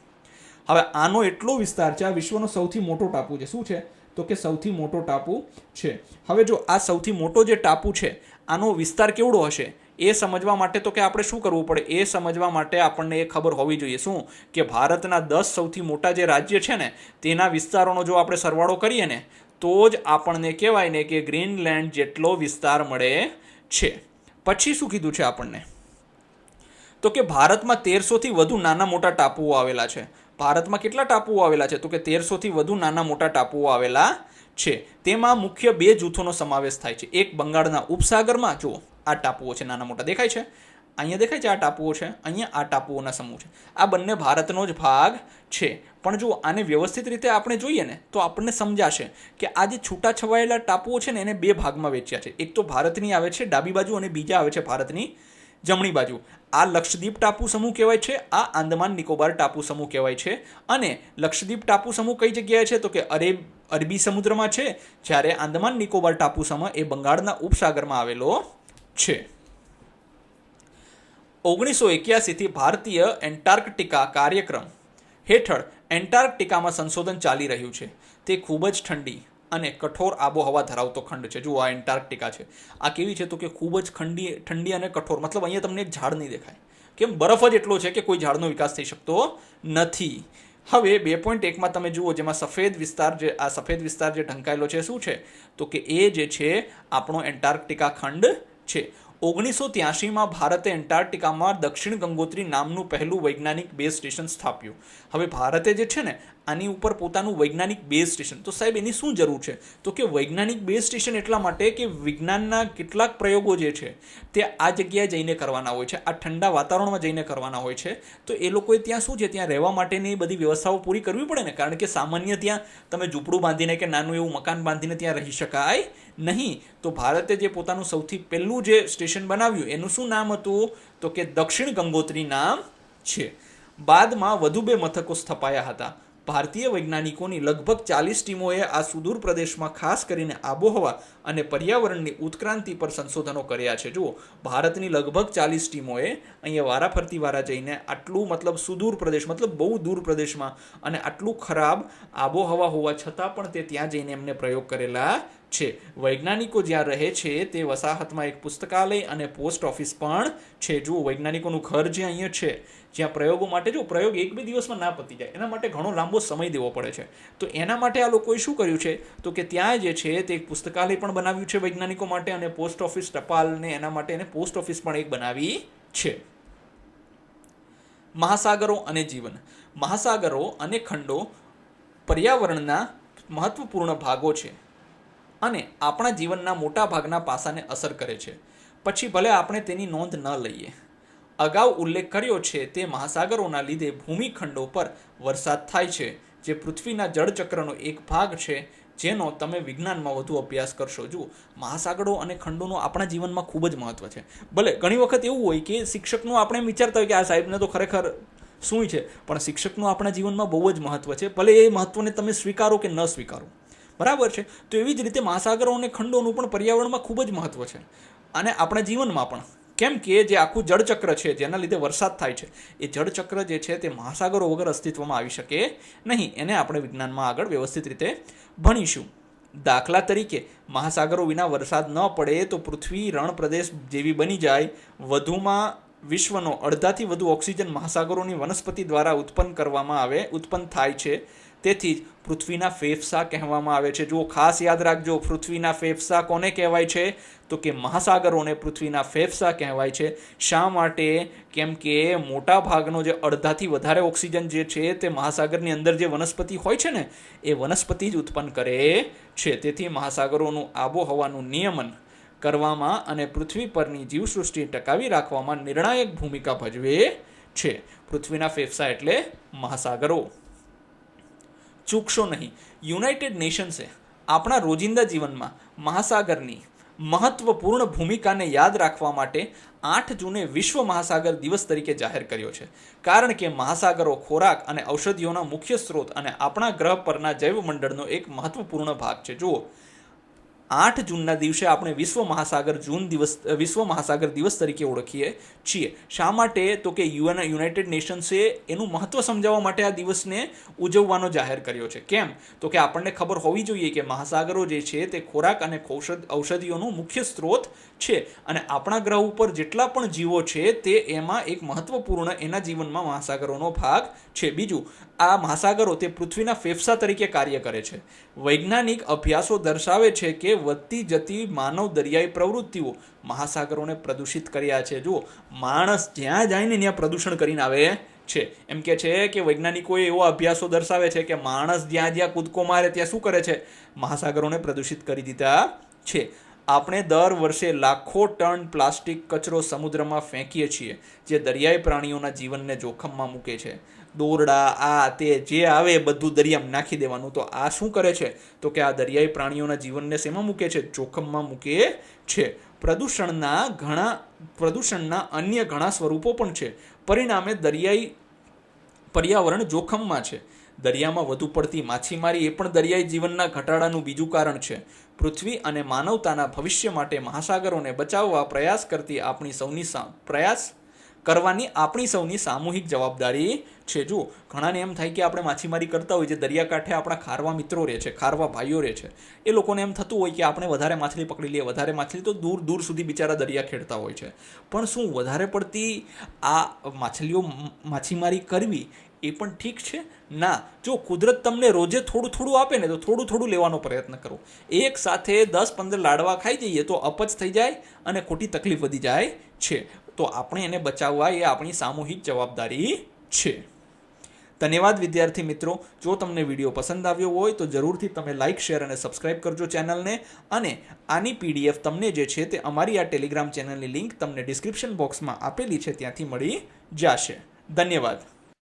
હવે આનો એટલો વિસ્તાર છે, આ વિશ્વનો સૌથી મોટો ટાપુ છે. શું છે? તો કે સૌથી મોટો ટાપુ છે. હવે જો આ સૌથી મોટો જે ટાપુ છે આનો વિસ્તાર કેવડો હશે એ સમજવા માટે તો કે આપણે શું કરવું પડે? એ સમજવા માટે આપણને એ ખબર હોવી જોઈએ. શું? કે ભારતના 10 સૌથી મોટા જે રાજ્ય છે ને તેના વિસ્તારોનો જો આપણે સરવાળો કરીએ ને તો જ આપણને કહેવાય ને કે ગ્રીનલેન્ડ જેટલો વિસ્તાર મળે છે. પછી શું કીધું છે આપણને? તો કે ભારતમાં 1300થી વધુ નાના મોટા ટાપુઓ આવેલા છે. ભારતમાં કેટલા ટાપુઓ આવેલા છે? તો કે 1300થી વધુ નાના મોટા ટાપુઓ આવેલા છે. તેમાં મુખ્ય 2 જૂથોનો સમાવેશ થાય છે. એક બંગાળના ઉપસાગરમાં, જુઓ આ ટાપુઓ છે નાના મોટા દેખાય છે, અહીંયા દેખાય છે આ ટાપુઓ છે, અહીંયા આ ટાપુઓના સમૂહ છે. આ બંને ભારતનો જ ભાગ છે. પણ જો આને વ્યવસ્થિત રીતે આપણે જોઈએ ને તો આપણને સમજાશે કે આ જે છૂટા છવાયેલા ટાપુઓ છે ને એને 2 ભાગમાં વેચ્યા છે. એક તો ભારતની આવે છે ડાબી બાજુ અને બીજા આવે છે ભારતની જમણી બાજુ. આ લક્ષદ્વીપ ટાપુ સમૂહ કહેવાય છે, આ આંદામાન નિકોબાર ટાપુ સમૂહ કહેવાય છે. અને લક્ષદ્વીપ ટાપુ સમૂહ કઈ જગ્યાએ છે? તો કે અરબી સમુદ્રમાં છે, જ્યારે આંદામાન નિકોબાર ટાપુ સમૂહ એ બંગાળના ઉપસાગરમાં આવેલો છે. 1981થી ભારતીય એન્ટાર્કટિકા કાર્યક્રમ હેઠળ એન્ટાર્કટિકામાં સંશોધન ચાલી રહ્યું છે. તે ખૂબ જ ઠંડી અને કઠોર આબોહવા ધરાવતો ખંડ છે. જુઓ આ એન્ટાર્કટિકા છે, આ કેવી છે? તો કે ખૂબ જ ઠંડી અને કઠોર. મતલબ અહીંયા તમને એક ઝાડ નહીં દેખાય. કેમ? બરફ જ એટલો છે કે કોઈ ઝાડનો વિકાસ થઈ શકતો નથી. હવે 2.1માં તમે જુઓ, જેમાં સફેદ વિસ્તાર જે ઢંકાયેલો છે શું છે? તો કે એ જે છે આપણો એન્ટાર્કટિકા ખંડ છે. 1983માં ભારતે એન્ટાર્કટિકામાં દક્ષિણ ગંગોત્રી નામનું પહેલું વૈજ્ઞાનિક બેઝ સ્ટેશન સ્થાપ્યું. હવે ભારતે જે છે ને આની ઉપર પોતાનું વૈજ્ઞાનિક બેઝ સ્ટેશન, તો સાહેબ એની શું જરૂર છે? તો કે વૈજ્ઞાનિક બેઝ સ્ટેશન એટલા માટે કે વિજ્ઞાનના કેટલાક પ્રયોગો જે છે તે આ જગ્યાએ જઈને કરવાના હોય છે, આ ઠંડા વાતાવરણમાં જઈને કરવાના હોય છે. તો એ લોકોએ ત્યાં શું છે, ત્યાં રહેવા માટેની બધી વ્યવસ્થાઓ પૂરી કરવી પડે ને, કારણ કે સામાન્ય ત્યાં તમે ઝૂંપડું બાંધીને કે નાનું એવું મકાન બાંધીને ત્યાં રહી શકાય નહીં. તો ભારતે જે પોતાનું સૌથી પહેલું જે સ્ટેશન બનાવ્યું એનું શું નામ હતું? તો કે દક્ષિણ ગંગોત્રી નામ છે. બાદમાં વધુ 2 મથકો સ્થપાયા હતા. ભારતીય વૈજ્ઞાનિકોની લગભગ 40 ટીમોએ આ સુદૂર પ્રદેશમાં ખાસ કરીને આબોહવા અને પર્યાવરણની ઉત્ક્રાંતિ પર સંશોધનો કર્યા છે. જુઓ, ભારતની લગભગ 40 ટીમોએ અહીંયા વારાફરતી વારા જઈને આટલું મતલબ સુદૂર પ્રદેશ, મતલબ બહુ દૂર પ્રદેશમાં અને આટલું ખરાબ આબોહવા હોવા છતાં પણ તે ત્યાં જઈને એમને પ્રયોગ કરેલા છે. વૈજ્ઞાનિકો જ્યાં રહે છે તે વસાહતમાં એક પુસ્તકાલય અને પોસ્ટ ઓફિસ પણ છે. જુઓ, વૈજ્ઞાનિકોનું ઘર જે અહીંયા છે, જ્યાં પ્રયોગો માટે, જો પ્રયોગ 1-2 દિવસમાં ના પતી જાય, એના માટે ઘણો લાંબો સમય દેવો પડે છે. તો એના માટે આ લોકોએ શું કર્યું છે? તો કે ત્યાં જે છે તે એક પુસ્તકાલય પણ બનાવ્યું છે વૈજ્ઞાનિકો માટે, અને પોસ્ટ ઓફિસ, ટપાલને એના માટે એને પોસ્ટ ઓફિસ પણ એક બનાવી છે. મહાસાગરો અને જીવન. મહાસાગરો અને ખંડો પર્યાવરણના મહત્વપૂર્ણ ભાગો છે અને આપણા જીવનના મોટા ભાગના પાસાને અસર કરે છે. પછી ભલે આપણે તેની નોંધ ન લઈએ. અગાઉ ઉલ્લેખ કર્યો છે તે મહાસાગરોના લીધે ભૂમિખંડો પર વરસાદ થાય છે, જે પૃથ્વીના જળચક્રનો એક ભાગ છે, જેનો તમે વિજ્ઞાનમાં વધુ અભ્યાસ કરશો. જુઓ, મહાસાગરો અને ખંડોનો આપણા જીવનમાં ખૂબ જ મહત્વ છે. ભલે ઘણી વખત એવું હોય કે શિક્ષકનું આપણે એમ વિચારતા હોય કે આ સાહેબને તો ખરેખર શું છે, પણ શિક્ષકનું આપણા જીવનમાં બહુ જ મહત્વ છે. ભલે એ મહત્વને તમે સ્વીકારો કે ન સ્વીકારો, બરાબર છે. તો એવી જ રીતે મહાસાગરો અને ખંડોનું પણ પર્યાવરણમાં ખૂબ જ મહત્વ છે અને આપણા જીવનમાં પણ. કેમ કે જે આખું જળચક્ર છે જેના લીધે વરસાદ થાય છે એ જળચક્ર જે છે તે મહાસાગરો વગર અસ્તિત્વમાં આવી શકે નહીં. એને આપણે વિજ્ઞાનમાં આગળ વ્યવસ્થિત રીતે ભણીશું. દાખલા તરીકે મહાસાગરો વિના વરસાદ ન પડે તો પૃથ્વી રણ પ્રદેશ જેવી બની જાય. વધુમાં વિશ્વનો અડધાથી વધુ ઓક્સિજન મહાસાગરોની વનસ્પતિ દ્વારા ઉત્પન્ન થાય છે. તેથી જ પૃથ્વીના ફેફસા કહેવામાં આવે છે. જો ખાસ યાદ રાખજો, પૃથ્વીના ફેફસા કોને કહેવાય છે? તો કે મહાસાગરોને પૃથ્વીના ફેફસા કહેવાય છે. શા માટે? કેમ કે મોટા ભાગનો જે અડધાથી વધારે ઓક્સિજન જે છે તે મહાસાગરની અંદર જે વનસ્પતિ હોય છે ને એ વનસ્પતિ જ ઉત્પન્ન કરે છે. તેથી મહાસાગરોનું આબોહવાનું નિયમન કરવામાં અને પૃથ્વી પરની જીવસૃષ્ટિ ટકાવી રાખવામાં નિર્ણાયક ભૂમિકા ભજવે છે. પૃથ્વીના ફેફસા એટલે મહાસાગરો. ચૂકશો નહીં, યુનાઇટેડ નેશન્સે આપણા રોજિંદા જીવનમાં મહાસાગરની મહત્વપૂર્ણ ભૂમિકાને યાદ રાખવા માટે 8 જૂને વિશ્વ મહાસાગર દિવસ તરીકે જાહેર કર્યો છે. કારણ કે મહાસાગરો ખોરાક અને ઔષધિઓના મુખ્ય સ્ત્રોત અને આપણા ગ્રહ પરના જૈવમંડળનો એક મહત્વપૂર્ણ ભાગ છે. જુઓ, 8 જૂનના દિવસે આપણે વિશ્વ મહાસાગર દિવસ તરીકે ઓળખીએ છીએ. શા માટે? તો કે યુનાઇટેડ નેશન્સે એનું મહત્વ સમજાવવા માટે આ દિવસને ઉજવવાનો જાહેર કર્યો છે. કેમ? તો કે આપણને ખબર હોવી જોઈએ કે મહાસાગરો જે છે તે ખોરાક અને ઔષધિઓનું મુખ્ય સ્ત્રોત છે અને આપણા ગ્રહ ઉપર જેટલા પણ જીવો છે તે એમાં એક મહત્વપૂર્ણ એના જીવનમાં મહાસાગરોનો ભાગ છે. બીજું, આ મહાસાગરો તે પૃથ્વીના ફેફસા તરીકે કાર્ય કરે છે. વૈજ્ઞાનિક અભ્યાસો દર્શાવે છે કે વધતી જતી માનવ દરિયાઈ પ્રવૃત્તિઓ મહાસાગરોને પ્રદૂષિત કર્યા છે. જુઓ, માણસ જ્યાં જાય ને ત્યાં પ્રદૂષણ કરીને આવે છે. એમ કે છે કે વૈજ્ઞાનિકોએ એવો અભ્યાસો દર્શાવે છે કે માણસ જ્યાં કૂદકો મારે ત્યાં શું કરે છે? મહાસાગરોને પ્રદૂષિત કરી દીધા છે. આપણે દર વર્ષે લાખો ટન પ્લાસ્ટિક કચરો સમુદ્રમાં ફેંકીએ છીએ જે દરિયાઈ પ્રાણીઓના જીવનને જોખમમાં મૂકે છે. દોરડા, આ તે જે આવે બધું દરિયામાં નાખી દેવાનું. તો આ શું કરે છે? તો કે આ દરિયાઈ પ્રાણીઓના જીવનને શેમાં મૂકે છે? જોખમમાં મૂકે છે. પ્રદૂષણના અન્ય ઘણા સ્વરૂપો પણ છે. પરિણામે દરિયાઈ પર્યાવરણ જોખમમાં છે. દરિયામાં વધુ પડતી માછીમારી એ પણ દરિયાઈ જીવનના ઘટાડાનું બીજું કારણ છે. પૃથ્વી અને માનવતાના ભવિષ્ય માટે મહાસાગરોને બચાવવા પ્રયાસ કરવાની આપણી સૌની સામૂહિક જવાબદારી છે. જુઓ, ઘણાને એમ થાય કે આપણે માછીમારી કરતા હોય, જે દરિયાકાંઠે આપણા ખારવા મિત્રો રહે છે, ખારવા ભાઈઓ રહે છે, એ લોકોને એમ થતું હોય કે આપણે વધારે માછલી પકડી લઈએ. વધારે માછલી તો દૂર દૂર સુધી બિચારા દરિયા ખેડતા હોય છે. પણ શું વધારે પડતી આ માછીમારી કરવી એ પણ ઠીક છે? ના. જો કુદરત તમને રોજે થોડું થોડું આપે ને તો થોડું થોડું લેવાનો પ્રયત્ન કરો. એક સાથે 10-15 લાડવા ખાઈ જઈએ તો અપચ થઈ જાય અને ખોટી તકલીફ વધી જાય છે. તો આપણે એને બચાવવા એ આપણી સામૂહિક જવાબદારી છે. ધન્યવાદ વિદ્યાર્થી મિત્રો. જો તમને વિડીયો પસંદ આવ્યો હોય તો જરૂરથી તમે લાઇક, શેર અને સબસ્ક્રાઇબ કરજો ચેનલને. અને આની PDF તમને જે છે તે અમારી આ ટેલિગ્રામ ચેનલની લિંક તમને ડિસ્ક્રિપ્શન બોક્સમાં આપેલી છે ત્યાંથી મળી જશે. ધન્યવાદ.